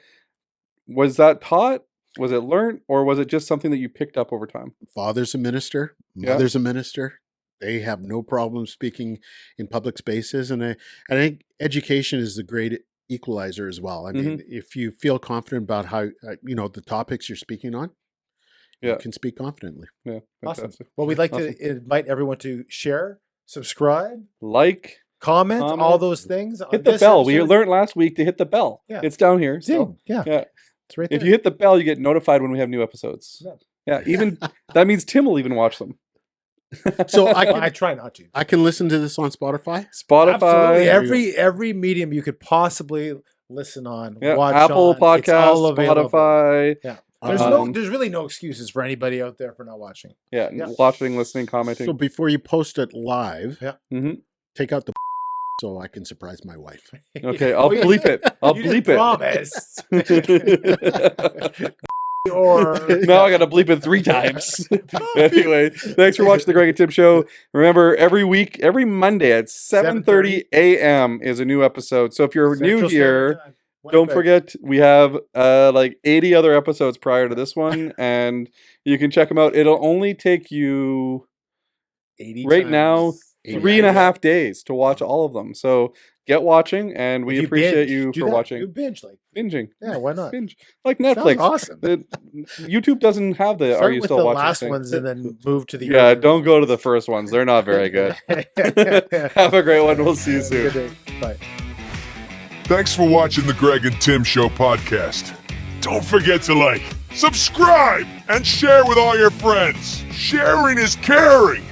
was that taught? Was it learned? Or was it just something that you picked up over time? Father's a minister. Mother's a minister. They have no problem speaking in public spaces. And I think education is the great equalizer as well. I mean, if you feel confident about how, the topics you're speaking on, you can speak confidently. Yeah. Fantastic. Well, we'd like to invite everyone to share, subscribe, comment, all those things. Hit the bell. We learned last week to hit the bell. Yeah. It's down here. Ding. Yeah. It's right there. If you hit the bell, you get notified when we have new episodes. Yeah. Even that means Tim will even watch them. So I try not to. I can listen to this on Spotify. Absolutely. Every medium you could possibly listen on. Watch Apple on. Podcasts, Spotify. Yeah. There's really no excuses for anybody out there for not watching. Yeah. Watching, listening, commenting. So before you post it live, take out the so I can surprise my wife. Okay, I'll bleep it. I'll bleep it. Promise. Or now I got to bleep it 3 times. Anyway, thanks for watching the Greg and Tim Show. Remember, every Monday at 7:30 a.m. is a new episode. So if you're new here, don't forget we have like 80 other episodes prior to this one, and you can check them out. It'll only take you 80 right times. now 3.5 days to watch all of them. So get watching, and we appreciate you for watching. You binging. Yeah, why not? Binge like Netflix. Awesome. YouTube doesn't have the. Start Are you with still the watching? last ones and then move to the. Yeah, don't go to the first ones. They're not very good. Have a great one. We'll see you soon. Good day. Bye. Thanks for watching the Greg and Tim Show podcast. Don't forget to like, subscribe, and share with all your friends. Sharing is caring.